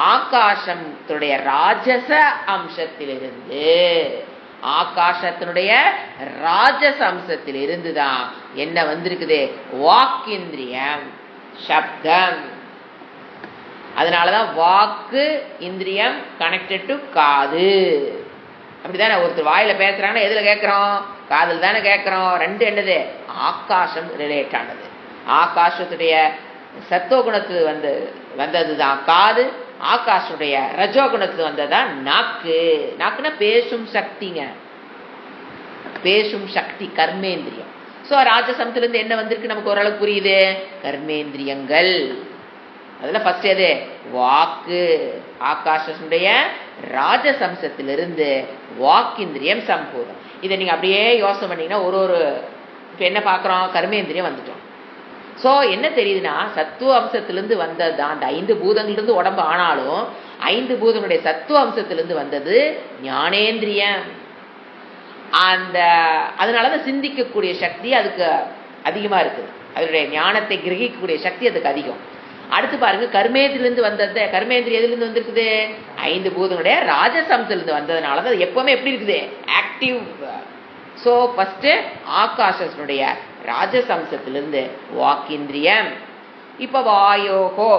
ஆகாசத்துடைய ராஜச அம்சத்திலிருந்து ஆகாசத்தினுடைய ராஜச அம்சத்தில் இருந்துதான் என்ன வந்திருக்குது? வாக்கிந்திரியம், சப்தம். அதனாலதான் வாக்கு இந்திரியம் கனெக்டட் டு காது. அப்படிதானே? ஒருத்தர் வாயில பேசுறாங்கன்னா எதுல கேட்கிறோம்? காதல் தானே கேட்கிறோம். ரெண்டு என்னது? ஆகாசம் ரிலேட் ஆனது. ஆகாசத்துடைய சத்துவகுணத்து வந்ததுதான் காது. ஆகாஷுடைய ரஜோகுணத்து வந்ததுதான் நாக்கு. நாக்குன்னா பேசும் சக்திங்க, பேசும் சக்தி, கர்மேந்திரியம். சோ ராஜசம்ல இருந்து என்ன வந்திருக்கு நமக்கு ஓரளவுக்கு புரியுது? கர்மேந்திரியங்கள். அதுல ஃபர்ஸ்ட் எது? வாக்கு. ஆகாஷனுடைய ராஜசம்சத்திலிருந்து வாக்கிந்திரியம் சம்பூதம். இதை நீங்க அப்படியே யோசனை பண்ணீங்கன்னா இப்ப என்ன பாக்குறோம்? கர்மேந்திரியம் வந்துட்டோம். சோ என்ன தெரியுதுன்னா, சத்துவ அம்சத்திலிருந்து வந்ததுதான் அந்த 5 பூதங்களிலிருந்து உடம்பு. ஆனாலும் 5 பூதங்களுடைய சத்துவ அம்சத்திலிருந்து வந்தது ஞானேந்திரியம். அதனாலதான் சிந்திக்கக்கூடிய சக்தி அதுக்கு அதிகமா இருக்குது. அதனுடைய ஞானத்தை கிரகிக்கக்கூடிய சக்தி அதுக்கு அதிகம். அடுத்து பாருங்க, கர்மேந்திரிலிருந்து வந்தது. கர்மேந்திரியம் எதுல வந்துருக்குது? 5 பூதங்களுடைய ராஜசம்சத்திலிருந்து வந்ததுனால அது எப்பவுமே எப்படி இருக்குது? ஆக்டிவ். சோ ஃபர்ஸ்ட் ஆகாசனுடைய ராஜசம்சத்திலிருந்து வாக்கிந்திரியம். இப்ப வாயோகோ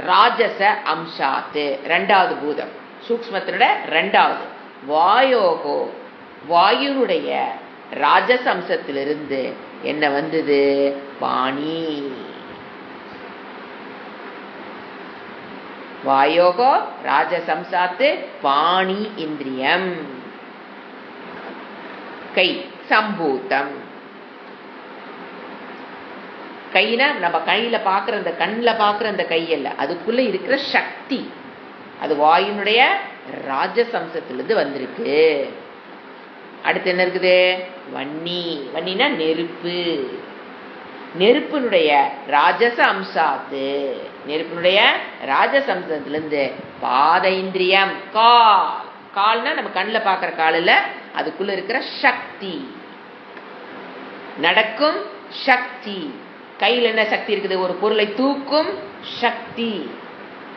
ராஜச அம்சாத்து, 2வது பூதம், சூக்ஷ்மத்தினுடைய 2வது. வாயோகோ வாயுனுடைய ராஜசம்சத்திலிருந்து என்ன வந்தது? பாணி. வாயோகோ ராஜசம்சாத்து பாணி இந்திரியம். கை சம்பூத்தம். கைனா நம்ம கையில பாக்குற அந்த கண்ணில் பாக்குற அந்த கை அல்ல, அதுக்குள்ள இருக்கிற சக்தி. அது வாயுனுடைய ராஜசம்சத்திலிருந்து வந்திருக்கு. அடுத்து என்ன இருக்குது? வன்னி. வன்னினா நெருப்பு. நெருப்பினுடைய ராஜச அம்சாத்து, நெருப்பினுடைய ராஜசம்சத்திலிருந்து பாத இந்திரியம். கால்னா நம்ம கண்ணில் பார்க்குற கால் இல்ல, அதுக்குள்ள இருக்கிற சக்தி, நடக்கும் சக்தி. கையில் என்ன சக்தி இருக்குது? ஒரு பொருளை தூக்கும் சக்தி.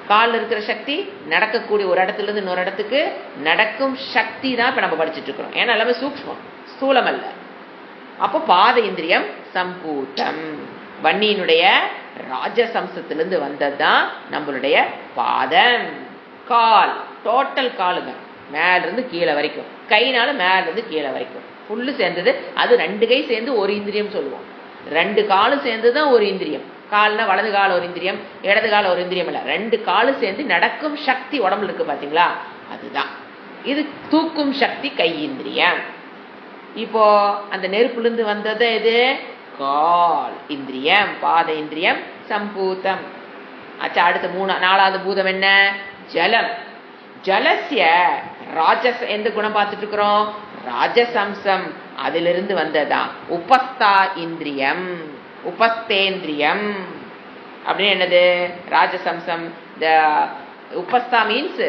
காலில் இருக்கிற சக்தி நடக்கக்கூடிய ஒரு இடத்துல இருந்து இன்னொரு இடத்துக்கு நடக்கும் சக்தி தான் இப்ப நம்ம படிச்சுட்டு இருக்கிறோம். ஏன்னா எல்லாமே சூக்ஷ்மம், ஸ்தூலம் அல்ல. அப்போ பாத இந்திரியம் சம்பூத்தம். வன்னியினுடைய ராஜசம்சத்திலிருந்து வந்ததுதான் நம்மளுடைய பாதம். கால் டோட்டல் காலுங்க, மேல இருந்து கீழே வரைக்கும். கைனால மேல இருந்து கீழே வரைக்கும் ஃபுல்லு சேர்ந்தது. அது 2 கை சேர்ந்து ஒரு இந்திரியம் சொல்லுவோம். 2 காலும் சேர்ந்துதான் ஒரு இந்திரியம். கால்னா வலது கால ஒரு இந்திரியம், இடது கால ஒரு இந்திரியம் இல்ல, 2 காலும் சேர்ந்து நடக்கும் சக்தி உடம்புல இருக்கு. பாத்தீங்களா? அதுதான் இது தூக்கும் சக்தி கையிந்திரியம். இப்போ அந்த நெருப்புலேருந்து வந்தது எது? கால் இந்திரியம், பாத இந்திரியம் சம்பூதம். அச்சா, அடுத்த நாலாவது பூதம் என்ன? ஜலம். ஜலசிய ராஜஸ் எந்த குணம் பார்த்துட்டு இருக்கிறோம்? ராஜசம்சம், அதிலிருந்து வந்ததான் உபஸ்தா இந்திரியம், உபஸ்தேந்திரியம் அப்படின்னு என்னது? ராஜசம்சம். த உபஸ்தா மீன்ஸ்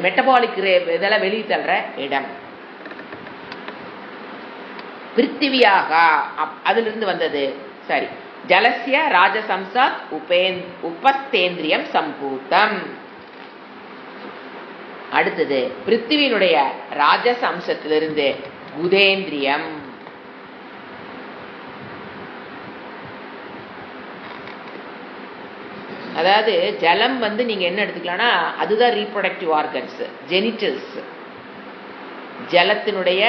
மெட்டபாலிக் இதெல்லாம் வெளியே தள்ளுற இடம். பிருத்திவியாக அதிலிருந்து வந்தது. சரி, ஜலசிய ராஜசம்சாத் உபஸ்தேந்திரியம் சம்பூதம். அடுத்தது பிருத்திவியினுடைய ராஜசம்சத்திலிருந்து குதேந்திரியம். அதாவது ஜலம் நீங்க என்ன எடுத்துக்கலாம்னா அதுதான் ரீப்ரொடக்டிவ் ஆர்கன்ஸ், ஜெனிட்டல்ஸ். ஜலத்தினுடைய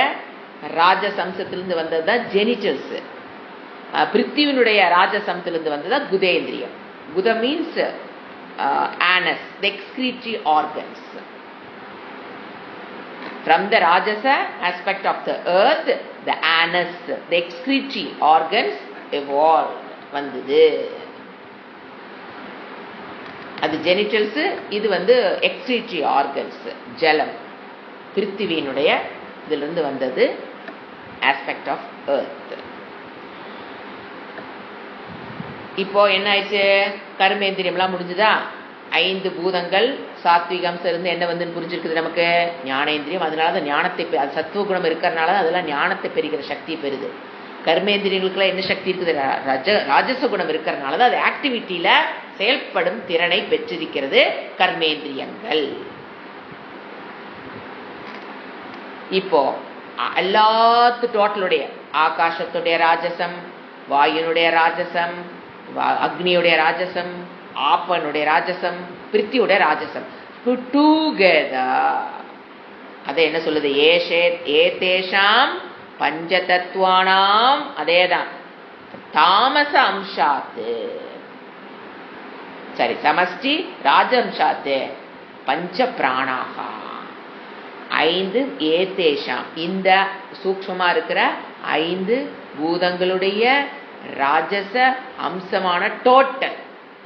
ராஜசம்சத்திலிருந்து வந்ததுதான் ஜெனிட்டல்ஸ். பிருத்திவினுடைய ராஜசம்சத்திலிருந்து வந்ததுதான் குதேந்திரியம். குத means anus, the excretory organs. From the Rajasa aspect of the earth, the anus, the excretory organs evolved. வந்தது அது ஜெனிட்டல்ஸ், இது எக்ஸ்கிரீட்டரி ஆர்கன்ஸ். ஜலம் பிருத்திவியினுடைய இதிலிருந்து வந்தது, ஆஸ்பெக்ட் ஆஃப் எர்த். இப்போ என்ன ஆயிடுச்சு? கர்மேந்திரியம்லாம் முடிஞ்சுதா? 5 பூதங்கள் சாத்விகம் இருந்து என்ன புரிஞ்சிருக்குது நமக்கு? ஞானேந்திரியம். அதனால தான் ஞானத்தை, அது சத்துவ குணம் இருக்கிறனால அதெல்லாம் ஞானத்தை பெறுகிற சக்தியை பெறுது. கர்மேந்திரியங்களுக்குலாம் என்ன சக்தி இருக்குது? ராஜச குணம் இருக்கிறனால தான் அது ஆக்டிவிட்டியில செயல்படும் திறனை பெற்றிருக்கிறது கர்மேந்திரியங்கள். இப்போ எல்லாத்து டோட்டலுடைய ஆகாசத்துடைய ராஜசம், வாயுனுடைய ராஜசம், அக்னியுடைய ராஜசம், ஆப்பனுடைய ராஜசம், பிருத்தியுடைய ராஜசம் டுகெதர். அதை என்ன சொல்லுது? ஏதேஷாம் பஞ்சதத்துவானாம், அதேதான் தாமச அம்சாத்து. சரி, சமஷ்டி ராஜம்சாத்து பஞ்ச பிராணாகா 5 ஏதேஷாம், இந்த சூக்ஷ்மமா இருக்கிற 5 பூதங்களுடைய ராஜச அம்சமான டோட்டல்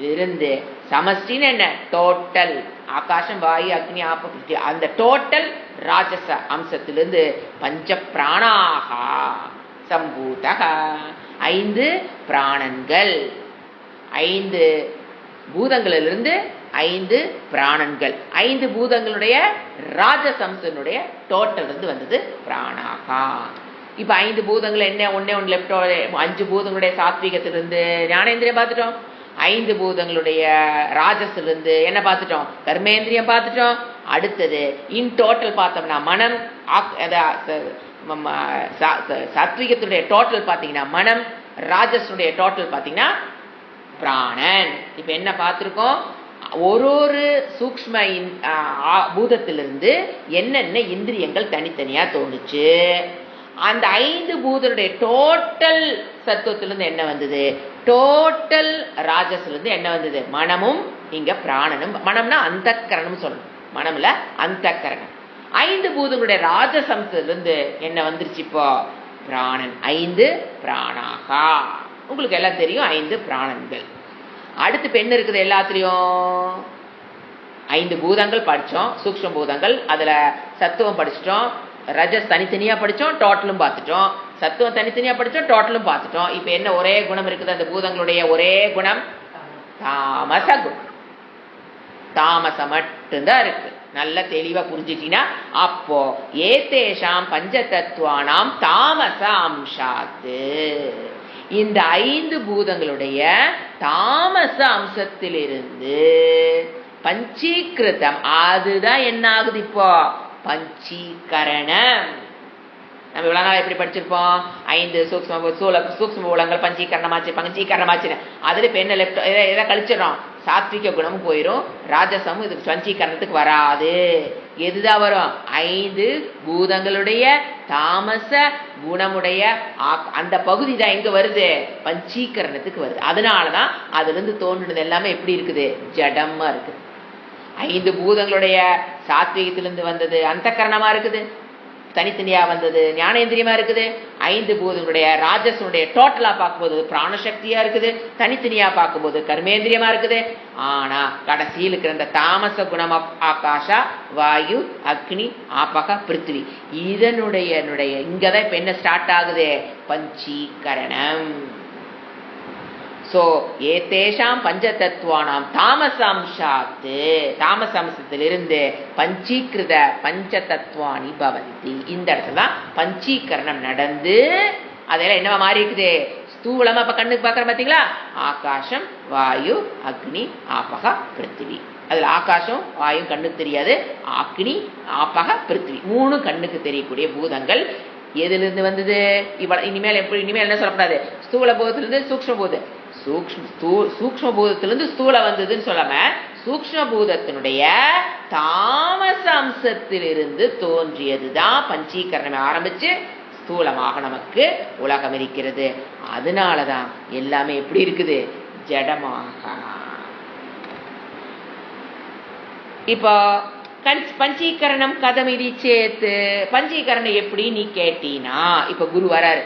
இருந்து, சமஷ்டின்னு என்ன? டோட்டல் ஆகாசம், வாயு, அக்னி, ஆப்ப, பிருத்தி, அந்த டோட்டல் ராஜச அம்சத்திலிருந்து பஞ்ச பிராணாகா சம்பூதக 5 பிராணன்கள், 5 பூதங்களிலிருந்து 5 பிராணன்கள், 5 பூதங்களுடைய ராஜசம்சனுடைய டோட்டல் இருந்து வந்தது பிராணாகா. இப்ப 5 பூதங்கள் என்ன? ஒன்னே ஒன்று லெப்டோ. 5 பூதங்களுடைய சாத்விகத்திலிருந்து ஞானேந்திரியம் பார்த்துட்டோம். 5 பூதங்களுடைய ராஜசிலிருந்து என்ன பார்த்துட்டோம்? கர்மேந்திரியம் பார்த்துட்டோம். அடுத்தது இன் டோட்டல் பார்த்தோம்னா மனம், சாத்விகத்துடைய டோட்டல் பார்த்தீங்கன்னா மனம், ராஜசுடைய டோட்டல் பார்த்தீங்கன்னா பிராணன். இப்ப என்ன பார்த்திருக்கோம்? ஒரு சூக்ஷ்ம பூதத்திலிருந்து என்னென்ன இந்திரியங்கள் தனித்தனியா தோணுச்சு. அந்த 5 பூதனுடைய டோட்டல் சத்துவத்திலிருந்து என்ன வந்தது? டோட்டல் ராஜசிலிருந்து என்ன வந்தது? மனமும் இங்க பிராணனும். மனம்னா அந்த கரணம் சொல்லணும், மனம்ல அந்த கரணம். 5 பூதங்களுடைய ராஜசம்சத்திலிருந்து என்ன வந்துருச்சு? இப்போ பிராணன். 5 பிராணாகா. உங்களுக்கு எல்லாம் தெரியும் 5 பிராணன்கள். அடுத்து பெண் இருக்குது எல்லாத்துலயும். 5 பூதங்கள் படிச்சோம், சூக்ஷ்ம பூதங்கள். அதுல சத்துவம் படிச்சிட்டோம், ரஜஸ் தனித்தனியா படிச்சோம், டோட்டலும் பார்த்துட்டோம். சத்துவம் தனித்தனியா படிச்சோம், டோட்டலும் பார்த்துட்டோம். இப்ப என்ன ஒரே குணம் இருக்குது? அந்த பூதங்களுடைய ஒரே குணம் தாமச குணம். தாமசம் மட்டும்தான் இருக்கு. நல்ல தெளிவா புரிஞ்சிட்டீங்கன்னா அப்போ ஏதேஷாம் பஞ்சதத்துவானாம் தாமச அம்சாத்து, இந்த 5 பூதங்களுடைய தாமச அம்சத்திலிருந்து பஞ்சீகிருதம், அதுதான் என்ன ஆகுது? இப்போ பஞ்சீகரணம். நம்ம இவ்வளவு நாள் எப்படி படிச்சிருப்போம்? 5 சூக்ஷ்ம பூலங்கள் பஞ்சீகரணமாச்சு, பஞ்சீகரணமாச்சு. அதுல இப்ப என்ன லெப்ட் எதை கழிச்சிடறோம்? சாத்விக குணமும் போயிடும், ராஜசமும் இதுக்கு பஞ்சீகரணத்துக்கு வராது. எதுதான் வரும்? 5 பூதங்களுடைய தாமச குணமுடைய அந்த பகுதி தான் எங்க வருது? பஞ்சீகரணத்துக்கு வருது. அதனாலதான் அதுல இருந்து தோன்றுனது எல்லாமே எப்படி இருக்குது? ஜடமா இருக்குது. 5 பூதங்களுடைய சாத்வீகத்திலிருந்து வந்தது அந்த கரணமா இருக்குது, தனித்தனியா வந்தது ஞானேந்திரியமா இருக்குது. 5 பூதங்களுடைய ராஜசனுடைய டோட்டலா பார்க்கும்போது பிராணசக்தியா இருக்குது, தனித்தனியா பார்க்கும்போது கர்மேந்திரியமா இருக்குது. ஆனா கடைசியில் இருக்கிற இந்த தாமச குணம் ஆகாஷா வாயு அக்னி ஆபக பிருத்திவி, இதனுடைய இங்கதான் இப்ப என்ன ஸ்டார்ட் ஆகுது, பஞ்சீகரணம். சோ ஏதேஷாம் பஞ்சதத்துவானாம் தாமசாம்சாத்து, தாமசாம்சத்திலிருந்து பஞ்சீகிருத பஞ்சதத்துவானி பவந்தி. இந்த இடத்துல தான் பஞ்சீகரணம் நடந்து அதெல்லாம் என்னவா மாறி இருக்குது, ஸ்தூலமா இப்ப கண்ணுக்கு பாக்குற பாத்தீங்களா, ஆகாசம் வாயு அக்னி ஆபக பிருத்திவி. அதுல ஆகாசம் வாயு கண்ணுக்கு தெரியாது, அக்னி ஆபக பிருத்திவி 3 கண்ணுக்கு தெரியக்கூடிய பூதங்கள். எதுல இருந்து வந்தது, இனிமேல் என்ன சொல்லக்கூடாது, ஸ்தூல பூதத்திலிருந்து சூக்ஷ்ம பூதம், சூக்ஷ்ம பூதத்திலிருந்து ஸ்தூல வந்ததுன்னு சொல்லாம சூக்ஷ்ம பூதத்தினுடைய தாமச அம்சத்திலிருந்து தோன்றியதுதான் பஞ்சீகரணமே ஆரம்பிச்சு ஸ்தூலமாக நமக்கு உலகம் இருக்கிறது. அதனாலதான் எல்லாமே எப்படி இருக்குது, ஜடமாக. இப்போ பஞ்சீகரணம் கதமிதி சேத்து, பஞ்சீகரணம் எப்படி நீ கேட்டீனா, இப்ப குரு வராரு,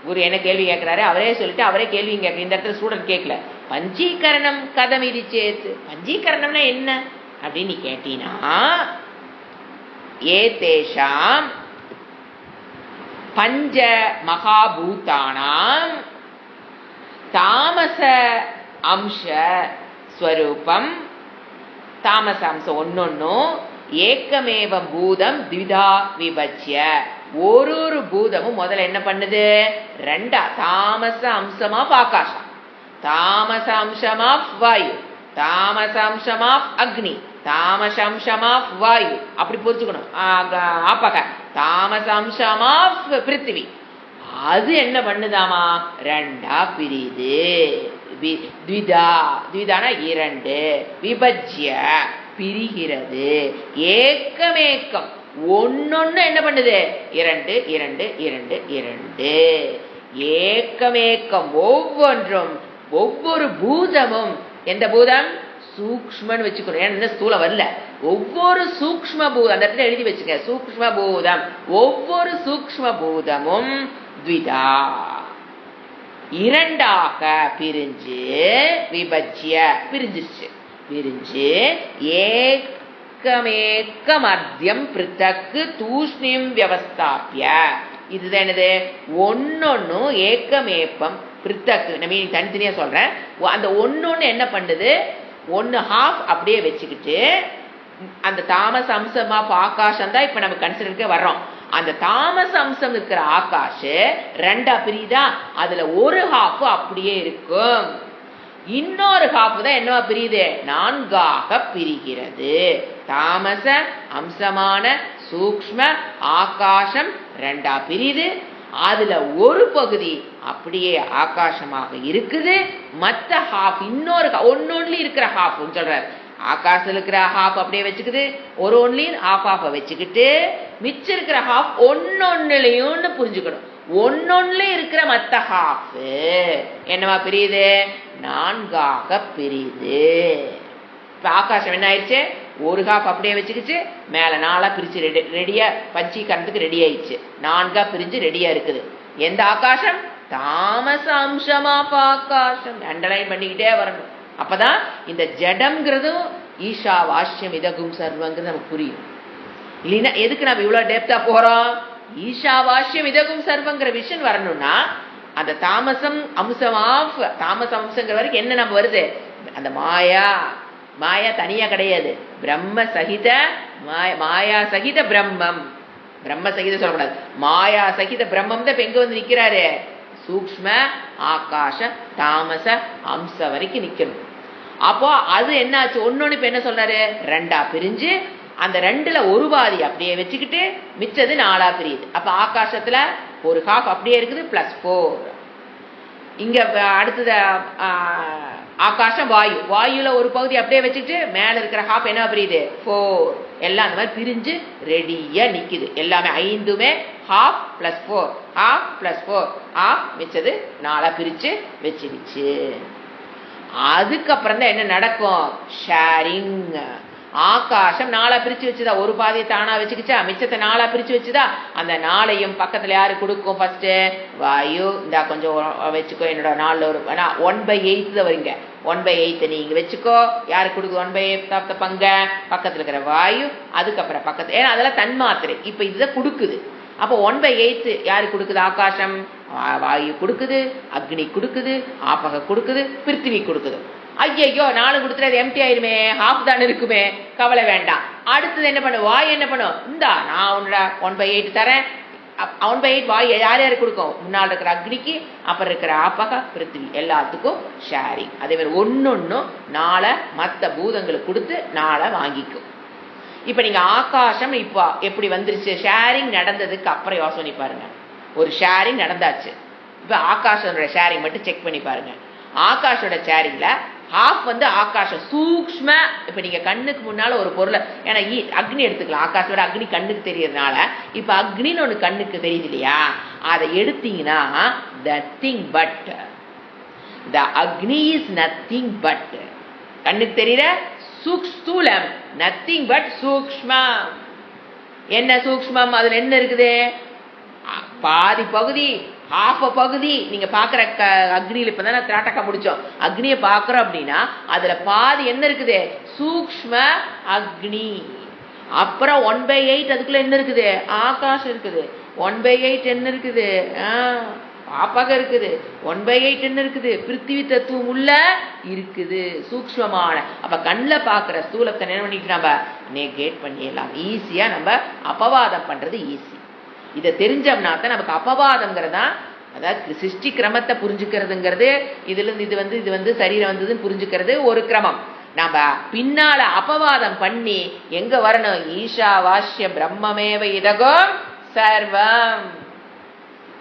குரு என்ன கேள்வி கேட்கிறாரு அவரே சொல்லிட்டு அவரே கேள்வி கேட்க, இந்த இடத்துல ஸ்டூடெண்ட் கேட்கல. பஞ்சீகரணம் கதமிதி சேத்து, பஞ்சீகரணம்னா என்ன அப்படின்னு நீ கேட்டீனா, ஏதேஷாம் பஞ்ச மகாபூதானாம் தாமச அம்ச ஸ்வரூபம், தாமச அம்சம் ஒன்னொன்னும் ஏக்கமேவம் பூதம் த்விதா விபஜ்ய, ஒரு பூதமும் முதல்ல என்ன பண்ணுது, 2 தாமச அம்சமா ஆகாசம், தாமச அம்சமா வாயு, தாமச அம்சமா அக்னி, தாமச அம்சமா வாயு, அப்படி புரிச்சுக்கணும். ஆப்பக தாமச அம்சமா பிருத்திவி, அது என்ன பண்ணுதாமா 2ஆ பிரிது. த்விதானா 2, விபஜ்ய பிரிகிறது, ஏக்கமேக்கம் ஒன்னொன்னு என்ன பண்ணுது 2 2 2 2, ஏக்கமேக்கம் ஒவ்வொன்றும் ஒவ்வொரு பூதமும். எந்த பூதம், சூக்ஷ்மன்னு வச்சுக்கணும், ஏன்னா ஸ்தூலம் வரல. ஒவ்வொரு சூக்ஷ்ம பூதம் அந்த இடத்துல எழுதி வச்சுக்க, சூக்ஷ்ம பூதம் ஒவ்வொரு சூக்ஷ்ம பூதமும் த்விதா 2ஆக பிரிஞ்சு, விபஜ்ய பிரிஞ்சிருச்சு, பிரிஞ்சு ஏக்கமேக்க மத்தியம் பிருத்தக்கு தூஷ்ணிம் வியவஸ்தாபிய, இதுதான் என்னது, ஒன்னொன்னும் ஏக்கமேப்பம் பிருத்தக்கு, நம்ம தனித்தனியா சொல்றேன். அந்த ஒன்னொன்னு என்ன பண்ணுது, 1/2 அப்படியே வச்சுக்கிட்டு அந்த தாமச அம்சமா ஆகாசம் தான் இப்ப நம்ம கன்சிடருக்கு வர்றோம். அந்த தாமச அம்சம் இருக்கிற ஆகாஷ் 2ஆ பிரியுதா, அதுல 1/2 அப்படியே இருக்கும், இன்னொரு 1/2 தான் என்னவா பிரியுது, 4ஆக பிரிகிறது. தாமச அம்சமான சூக்ஷ்ம ஆகாசம் 2ஆ பிரியுது, அதுல ஒரு பகுதி அப்படியே ஆகாசமாக இருக்குது, மற்ற 1/2 இன்னொரு ஒன்னொன்லி இருக்கிற 1/2 சொல்றாரு. ஆகாசத்துல இருக்கிற 1/2 அப்படியே வச்சுக்குது, ஒரு ஒன்லையும் 1/2 வச்சுக்கிட்டு மிச்சம் இருக்கிற 1/2 ஒன்னொன்னுலையும் புரிஞ்சுக்கணும். ஒன்னொன்னுல இருக்கிற மத்த 1/2 என்னவா பிரியுது, 4ஆக பிரியுது. இப்ப ஆகாசம் என்ன ஆயிடுச்சு, ஒரு 1/2 அப்படியே வச்சுக்கிச்சு, மேல 4ஆ பிரிச்சு ரெடியா பஞ்சீகரணத்துக்கு ரெடி ஆயிடுச்சு, 4ஆ பிரிஞ்சு ரெடியா இருக்குது. எந்த ஆகாசம், தாமச அம்சமா ஆகாசம். அண்டர்லைன் பண்ணிக்கிட்டே வரணும், அப்பதான் இந்த ஜடம்ங்கிறதும் ஈஷா வாஷ்யம் இதகும் சர்வங்கிறது நமக்கு புரியும். இல்லைன்னா எதுக்கு நம்ம இவ்வளவு டெப்தா போறோம், ஈஷா வாஷ்யம் இதகும் சர்வங்கிற விஷயம் வரணும்னா அந்த தாமசம் அம்சமா, தாமச அம்சங்கிற வரைக்கும் என்ன நம்ம வருது, அந்த மாயா, மாயா தனியா கிடையாது, பிரம்ம சகித மாயா சகித பிரம்மம், பிரம்ம சகித சொல்லக்கூடாது, மாயா சகித பிரம்மம் தான் இப்ப எங்க வந்து நிக்கிறாரு, சூக்ஷ்ம ஆகாச தாமச அம்ச வரைக்கும் நிக்கணும். அப்போ அது என்னாச்சு, ஒன்னொன்னு இப்ப என்ன சொல்றாரு, 2ஆ பிரிஞ்சு அந்த 2ல ஒரு பாதி அப்படியே வச்சுக்கிட்டு மிச்சது 4ஆ பிரியுது. அப்ப ஆகாசத்துல ஒரு 1/2 அப்படியே இருக்குது, +4. இங்க அடுத்தது ஆகாசம் வாயு, வாயுல ஒரு பகுதி அப்படியே வச்சுக்கிட்டு மேல இருக்கிற 1/2 என்ன பிரியுது, 4. எல்லாம் அந்த மாதிரி பிரிஞ்சு ரெடியா நிக்குது. எல்லாமே 5மே 1/2 + 4, 1/2 + 4, 1/2 மிச்சது 4ஆ பிரிச்சு வச்சுக்கிச்சு. அதுக்கப்புறம் தான் என்ன நடக்கும், ஷேரிங். ஆகாசம் 4 பிரிச்சு வச்சுதா, ஒரு பாதியை தானா வச்சுக்கிச்சா, மிச்சத்தை 4 பிரிச்சு வச்சுதா. அந்த 4ஐயும் பக்கத்துல யாரு கொடுக்கும்? ஃபர்ஸ்ட் வாயு. இந்த கொஞ்சம் வச்சுக்கோ, என்னோட 4 ஒரு 1/8 தான் வருங்க. 1/8 நீங்க வச்சுக்கோ. யாரு கொடுக்குது 1/8 பங்க? பக்கத்துல இருக்கிற வாயு. அதுக்கப்புறம் பக்கத்துல, ஏன்னா அதெல்லாம் தன்மாத்திரை. இப்ப இதுதான் கொடுக்குது. அப்போ 1/8 யாரு கொடுக்குது? ஆகாசம். வாயு கொடுக்குது, அக்னி கொடுக்குது, ஆபக கொடுக்குது, பிருத்திவி கொடுக்குது. ஐயோ 4 கொடுத்துட்டு அது எம்டி ஆயிருமே, ஹாஃப் தான் இருக்குமே, கவலை வேண்டாம். அடுத்தது என்ன பண்ணும்? வாயு என்ன பண்ணும்? இந்தா நான் உன்னோட 1/8 தரேன். 1/8 வாயு யார் யாருக்கு கொடுக்கும்? முன்னால் இருக்கிற அக்னிக்கு, அப்புறம் இருக்கிற ஆபக, பிருத்திவி எல்லாத்துக்கும் ஷேரிங். அதே மாதிரி ஒன்னொன்னும் 4 மற்ற பூதங்களுக்கு கொடுத்து 4 வாங்கிக்கும். இப்ப நீங்க ஆகாசம் இப்ப எப்படி வந்துருச்சு? ஷேரிங் நடந்ததுக்கு அப்புறம் யோசனை பாருங்க. ஒரு ஷேரிங் நடந்தாச்சு. இப்ப ஆகாஷோட ஷேரிங் மட்டும் செக் பண்ணி பாருங்க. ஆகாஷோட ஷேரிங்ல ஹாஃப் வந்து ஆகாஷம் சூக்ஷ்ம. இப்ப நீங்க கண்ணுக்கு முன்னால ஒரு பொருளை, ஏன்னா அக்னி எடுத்துக்கலாம், ஆகாஷோட அக்னி கண்ணுக்கு தெரியறதுனால, இப்ப அக்னின்னு ஒண்ணு கண்ணுக்கு தெரியுது இல்லையா, அதை எடுத்தீங்கன்னா nothing but the Agni is nothing but, கண்ணுக்கு தெரியற ஸ்தூலம், நத்திங் பட் சூக்ஷ்மம். என்ன சூக்ஷ்மம்? அதுல என்ன இருக்குது? பாதி பகுதி, ஹாஃப் பகுதி. நீங்க பாக்குற அக்னியில இப்பதான் திராட்டக்கா முடிச்சோம், அக்னியை பாக்குறோம் அப்படின்னா அதுல பாதி என்ன இருக்குது? சூக்ஷ்ம அக்னி. அப்புறம் 1/8 அதுக்குள்ள என்ன இருக்குது? ஆகாஷம் இருக்குது. 1/8 என்ன இருக்குது? ஆபக இருக்குது. 1/8 என்ன இருக்குது? பிருத்திவி தத்துவம் உள்ள இருக்குது, சூக்ஷ்மமான. அப்ப கண்ணில் பாக்குற ஸ்தூலத்தை என்ன பண்ணிட்டு நம்ம நெகேட் பண்ணிடலாம். ஈஸியா நம்ம அபவாதம் பண்றது ஈஸி. இதை தெரிஞ்சோம்னா தான் நமக்கு அபவாதம்ங்கிறதா, அதாவது சிருஷ்டி கிரமத்தை புரிஞ்சுக்கிறதுங்கிறது, இதுல இருந்து இது வந்து சரீரம் வந்ததுன்னு புரிஞ்சுக்கிறது ஒரு கிரமம். நம்ம பின்னால அபவாதம் பண்ணி எங்க வரணும்? ஈஷாவாஸ்ய பிரம்மமேவ இதகம் சர்வம்.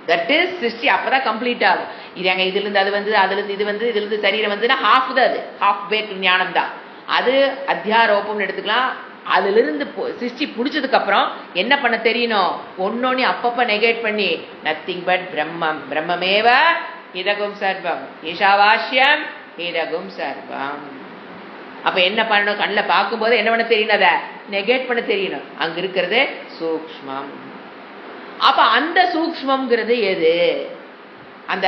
தட் இஸ் சிருஷ்டி. அப்பதான் கம்ப்ளீட் ஆகும். இது எங்க இதுல இருந்து அது வந்து, அதுல இருந்து இது வந்து, இதுல இருந்து சரீரம் வந்துன்னா ஹாஃப் தான், அது ஹாஃப் பேக் ஞானம் தான். அது அத்தியாரோபம்னு எடுத்துக்கலாம். அதுல இருந்து சிருஷ்டி புடிச்சதுக்கு அப்புறம் என்ன பண்ண தெரியணும்? ஒன்னொன்னு அப்பப்ப நெகேட் பண்ணி நத்திங் பட் பிரம்மம், பிரம்மமேவ இதகும் சர்வம், ஈஷாவாஸ்யம் இதகும் சர்வம். அப்ப என்ன பண்ணணும்? கண்ணில் பார்க்கும் போது என்ன பண்ண தெரியணும்? அதை நெகேட் பண்ண தெரியணும். அங்க இருக்கிறது சூக்ஷ்மம். அப்ப அந்த சூக்ஷ்மம்ங்கிறது எது? அந்த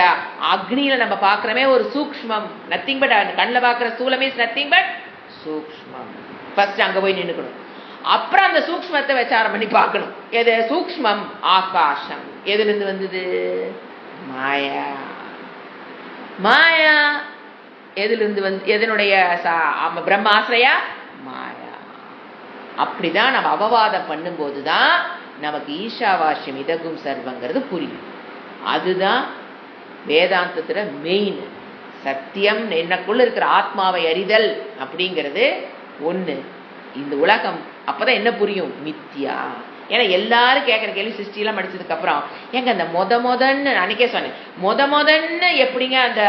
அக்னியில நம்ம பாக்குறமே ஒரு சூக்ஷ்மம், நத்திங் பட். கண்ணில் பாக்குற ஸ்தூலம் இஸ் நத்திங் பட் சூக்ஷ்மம். ஃபர்ஸ்ட் அங்க போய் நின்னுக்கணும். அப்புறம் அந்த சூக்ஷ்மத்தை விசாரம் பண்ணி பார்க்கணும். எது சூக்ஷ்மம்? ஆகாசம். எதுல இருந்து வந்தது? மாயா. மாயா எதுல இருந்து வந்து, எதனுடைய பிரம்மாசிரியா? மாயா. அப்படிதான் நம்ம அபவாதம் பண்ணும்போதுதான் நமக்கு ஈஷாவாஸ்யம் இதகும் சர்வங்கிறது புரியும். அதுதான் வேதாந்தத்துல மெயின். சத்தியம் என்னக்குள்ள இருக்கிற ஆத்மாவை அறிதல் அப்படிங்கிறது ஒண்ணு. இந்த உலகம் அப்பதான் என்ன புரியும்? மித்தியா. ஏன்னா எல்லாரும் கேட்கிற கேள்வி, சிருஷ்டிலாம் படிச்சதுக்கு அப்புறம் எங்க அந்த முதன்னு அன்னைக்கே சொன்னேன், முதன்னு எப்படிங்க அந்த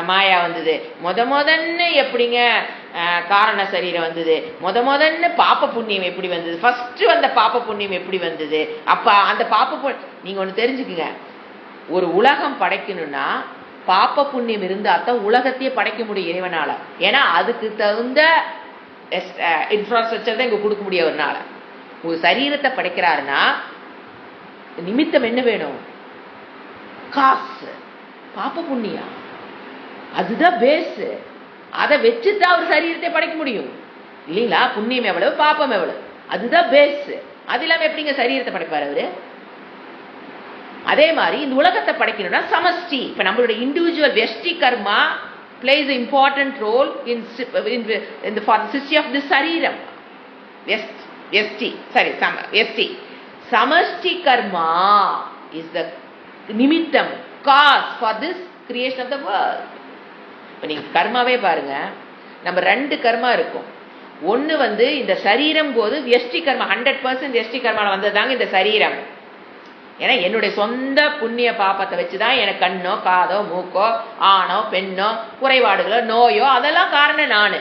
மாயா வந்தது? முதன்னு எப்படிங்க காரண சரீரம் வந்தது? முதன்னு பாப்ப புண்ணியம் எப்படி வந்தது? ஃபர்ஸ்ட் வந்த பாப்ப புண்ணியம் எப்படி வந்தது? அப்ப அந்த பாப்ப நீங்க ஒண்ணு தெரிஞ்சுக்குங்க, ஒரு உலகம் படைக்கணும்னா பாப்ப புண்ணியம் இருந்தா தான் உலகத்தையே படைக்க முடியும் இறைவனால. ஏன்னா அதுக்கு தகுந்த இன்ஃப்ராஸ்ட்ரக்சர் தான் இங்க கொடுக்க முடியும் அவர்னால. ஒரு சரீரத்தை படைக்கிறாருன்னா நிமித்தம் என்ன வேணும்? காசு, பாப்ப புண்ணியம், அதுதான் பேஸ். அதை வச்சுதான் ஒரு சரீரத்தை படைக்க முடியும் இல்லைங்களா? புண்ணியம் எவ்வளவு, பாப்பம் எவ்வளவு, அதுதான் பேஸ். அது இல்லாம எப்படிங்க சரீரத்தை படைப்பாரு அவரு? அதே மாதிரி இந்த உலகத்தை படைக்கணும்னா சமஷ்டி. இப்ப நம்மளுடைய இண்டிவிஜுவல் வெஷ்டி karma plays an important role in the consistency of the sariram. Vyasti. Samashti karma is the nimittam, cause for this creation of the world. இப்ப நீங்க கர்மாவே பாருங்க, நம்ம 2 கர்மா இருக்கும். ஒண்ணு வந்து இந்த சரீரம் போது வியஷ்டி கர்மா, 100% வியஷ்டி கர்மால வந்ததுதாங்க இந்த சரீரம். ஏன்னா என்னுடைய சொந்த புண்ணிய பாப்பத்தை வச்சுதான் எனக்கு கண்ணோ காதோ மூக்கோ ஆணோ பெண்ணோ குறைபாடுகளோ நோயோ அதெல்லாம் காரணம் நானு.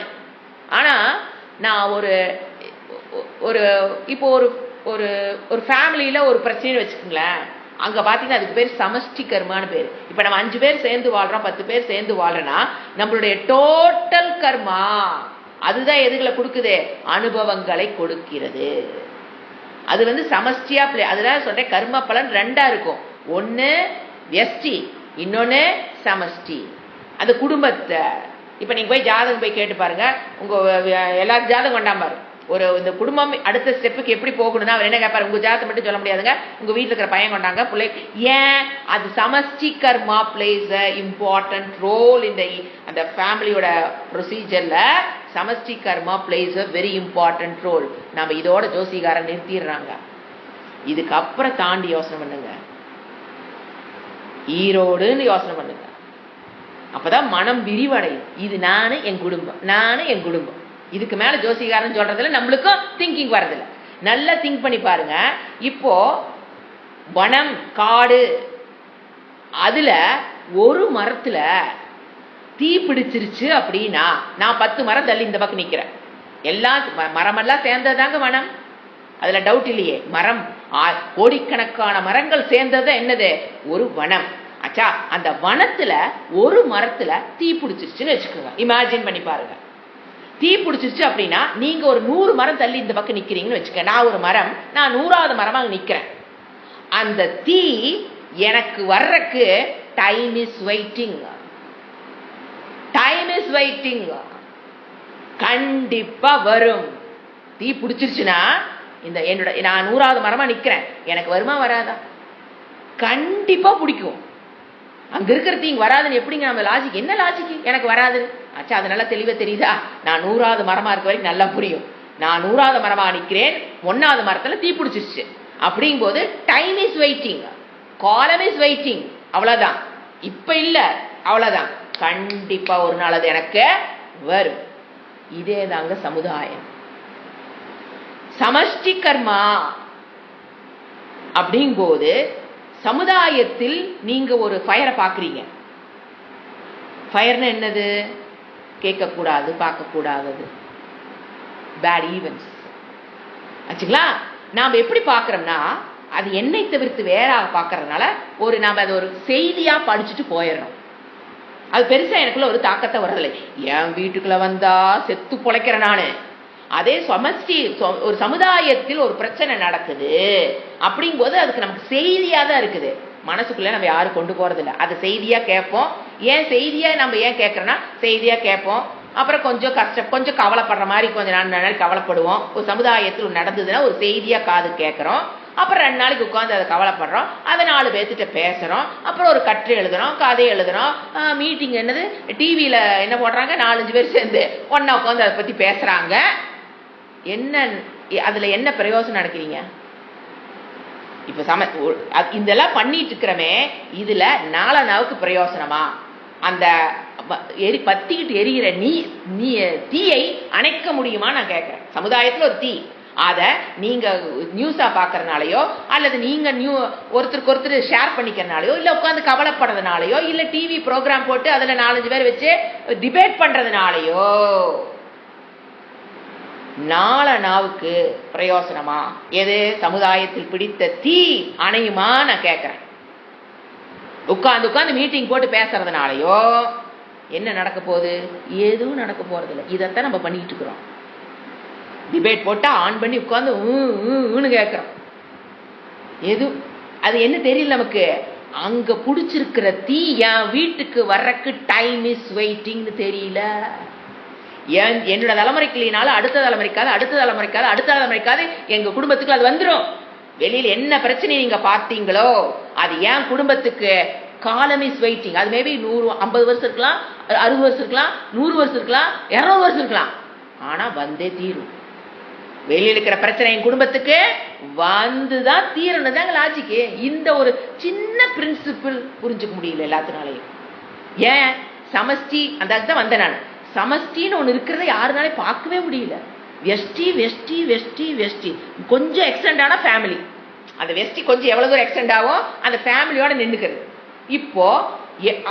ஆனா நான் இப்போ ஒரு ஃபேமிலியில ஒரு பிரச்சனைன்னு வச்சுக்கோங்களேன், அங்க பாத்தீங்கன்னா அதுக்கு பேர் சமஷ்டி கர்மான்னு பேரு. இப்ப நம்ம 5 பேர் சேர்ந்து வாழ்றோம், 10 பேர் சேர்ந்து வாழ்றோம்னா நம்மளுடைய டோட்டல் கர்மா அதுதான் எதுகளை கொடுக்குது? அனுபவங்களை கொடுக்கிறது. அது சமஷ்டியா அதுதான் சொல்றேன், கர்ம பலன் ரெண்டா இருக்கும். ஒன்னு வியஷ்டி, இன்னொன்னு சமஷ்டி. அந்த குடும்பத்தை இப்ப நீங்க போய் ஜாதகம் போய் கேட்டு பாருங்க, உங்க எல்லாரும் ஜாதகம் கொண்டாம பாரு, இந்த குடும்பம் அடுத்த ஸ்டெப்புக்கு எப்படி போகணும்னா அவர் என்ன கேட்பாரு? உங்க ஜாதகம் மட்டும் சொல்ல முடியாதுங்க, உங்க வீட்டுல இருக்கிற பையன் கொண்டாங்க பிள்ளை. ஏன்? அது சமஷ்டி karma plays a important role இந்த அந்த ஃபேமிலியோட ப்ரொசீஜர்ல. சமஷ்டி karma plays a very important role. நம்ம இதோட ஜோசிகாரன் நிறுத்திடுறாங்க. இதுக்கப்புறம் தாண்டி யோசனை பண்ணுங்க, ஈரோடுன்னு யோசனை பண்ணுங்க. அப்பதான் மனம் விரிவடையும். இது நானு என் குடும்பம், நானு என் குடும்பம். இதுக்கு மேல ஜோசிகாரன் சொல்றதுல நம்மளுக்கும் திங்கிங் வர்றதில்ல. நல்லா திங்க் பண்ணி பாருங்க. இப்போ வனம், காடு, அதுல ஒரு மரத்துல தீ பிடிச்சிருச்சு அப்படின்னா நான் 10 மரம் தள்ளி இந்த பக்கம் நிக்கிறேன். எல்லாம் மரமெல்லாம் சேர்ந்ததாங்க வனம், அதுல டவுட் இல்லையே. மரம் கோடிக்கணக்கான மரங்கள் சேர்ந்தது என்னது? ஒரு வனம். ஆச்சா, அந்த வனத்துல ஒரு மரத்துல தீ பிடிச்சிருச்சுன்னு வச்சுக்கோங்க. இமேஜின் பண்ணி பாருங்க. தீ பிடிச்சிருச்சு அப்படின்னா நீங்க ஒரு 100 மரம் தள்ளி இந்த பக்கம் நிக்கிறீங்கன்னு வச்சுக்க. நான் ஒரு மரம், நான் 100வது மரமா நிக்கிறேன். அந்த தீ எனக்கு வர்றக்கு time is waiting. Time is waiting. கண்டிப்பா வரும். தீ பிடிச்சிருச்சுன்னா என்னோட நான் 100வது மரமா நிக்கிறேன், எனக்கு வருமா வராதா? கண்டிப்பா பிடிக்கும். அங்க இருக்கிற தீ வராதுன்னு எப்படிங்க நம்ம லாஜிக்? என்ன லாஜிக்? எனக்கு வராது. ஆச்சா, அது நல்லா தெளிவா தெரியுதா? நான் 100வது மரமா இருக்க வரைக்கும் நல்லா புரியும். நான் 100வது மரமா நிக்கிறேன், 1வது மரத்துல தீ பிடிச்சிருச்சு. அப்படிங்கும் போது டைம் இஸ் வெயிட்டிங், காலம் இஸ் வெயிட்டிங். அவ்வளவுதான். இப்ப இல்ல, அவ்வளவுதான். கண்டிப்பா ஒரு நாள் அது எனக்கு வரும். இதே தாங்க சமுதாயம். சமஷ்டி கர்மா அப்படிங்கும்போது சமுதாயத்தில் நீங்க ஒரு ஃபயரை பாக்குறீங்க. ஃபயர்னா என்னது? கேட்கக்கூடாது, பார்க்கக்கூடாதது, பேட் ஈவென்ட்ஸ் ஆச்சுங்களா. நாம எப்படி பாக்குறோம்னா அது என்னை தவிர்த்து வேற பாக்குறதுனால நாம அதை ஒரு செய்தியா படிச்சுட்டு போயிடறோம். அது பெருசா எனக்குள்ள ஒரு தாக்கத்தை வர்றதில்லை. என் வீட்டுக்குள்ள வந்தா செத்து பொழைக்கிறேன் நானு. அதே சமஷ்டி ஒரு சமுதாயத்தில் ஒரு பிரச்சனை நடக்குது அப்படிங்கும்போது அதுக்கு நமக்கு செய்தியா தான் இருக்குது. மனசுக்குள்ள நம்ம யாரும் கொண்டு போறது இல்லை, அது செய்தியா கேட்போம். ஏன் செய்தியா நம்ம ஏன் கேட்கறோம்னா செய்தியா கேட்போம். அப்புறம் கொஞ்சம் கவலைப்படுற மாதிரி கொஞ்சம் நாள் கவலைப்படுவோம். ஒரு சமுதாயத்தில் நடந்ததுன்னா ஒரு செய்தியா காது கேட்கறோம். அப்புறம் 2 நாளைக்கு உட்காந்து அதை கவலைப்படுறோம். அதை 4 பேர்த்திட்ட பேசுறோம். அப்புறம் ஒரு கட்டுரை எழுதுறோம், கதை எழுதுறோம். மீட்டிங் என்னது, டிவியில என்ன போடுறாங்க, 4-5 பேர் சேர்ந்து ஒன்னா உட்காந்து அதை பத்தி பேசுறாங்க. என்ன அதுல என்ன பிரயோசனம் நடக்கிறீங்க? இப்ப இதெல்லாம் பண்ணிட்டு இருக்கிறமே, இதுல நாளுக்கு பிரயோசனமா? அந்த பத்திக்கிட்டு எரிகிற தீயை அணைக்க முடியுமா நான் கேட்கிறேன். சமுதாயத்துல ஒரு தீ, அத நீங்க நியூஸா பாக்குறதுனாலயோ அல்லது நீங்க ஒருத்தருக்கு ஒருத்தர் ஷேர் பண்ணிக்கிறதுனாலயோ இல்ல உட்காந்து கவலைப்படுறதுனாலயோ இல்ல டிவி ப்ரோக்ராம் போட்டு அதுல 4-5 பேர் வச்சு டிபேட் பண்றதுனாலயோ நாளுக்கு பிரயோசனமா? எது? சமுதாயத்தில் பிடித்த தீ அணையுமா நான் கேட்கிறேன். உட்காந்து மீட்டிங் போட்டு பேசுறதுனாலயோ என்ன நடக்க போகுது? எதுவும் நடக்க போறது இல்லை. இதைத்தான் நம்ம பண்ணிட்டு இருக்கிறோம். டிபேட் போட்டா ஆன் பண்ணி உட்காந்து கேட்கிறோம். அது என்ன தெரியல நமக்கு. அங்க புடிச்சிருக்கிற தீ என் வீட்டுக்கு வர்றக்கு டைம் இஸ் வெயிட்டிங்னு தெரியல. என்னோட தலைமுறைக்கு இல்லைனாலும் அடுத்த தலைமுறைக்காவது எங்க குடும்பத்துக்கு அது வந்துடும். வெளியில என்ன பிரச்சனை நீங்க பார்த்தீங்களோ அது என் குடும்பத்துக்கு காலம் இஸ் வெயிட்டிங். அது மேபி 150 வருஷம் இருக்கலாம், 60 வருஷம் இருக்கலாம், 100 வருஷம் இருக்கலாம், 200 வருஷம் இருக்கலாம். ஆனா வந்தே தீரும். வெளியில இருக்கிற பிரச்சனை என் குடும்பத்துக்கு வந்துதான் தீரணும் தாங்க லாஜிக்கு. இந்த ஒரு சின்ன பிரின்சிபிள் புரிஞ்சுக்க முடியல எல்லாத்தினாலையும். ஏன்? சமஷ்டி அந்த வந்த நான் சமஷ்டின்னு ஒண்ணு இருக்கிறத யாருனாலே பார்க்கவே முடியல. வெஷ்டி வெஷ்டி வெஷ்டி வெஷ்டி கொஞ்சம் எக்ஸ்டெண்ட் ஆனா ஃபேமிலி, அந்த வெஷ்டி கொஞ்சம் எவ்வளவு தூரம் எக்ஸ்டெண்ட் ஆகும் அந்த ஃபேமிலியோட நின்றுக்கிறது. இப்போ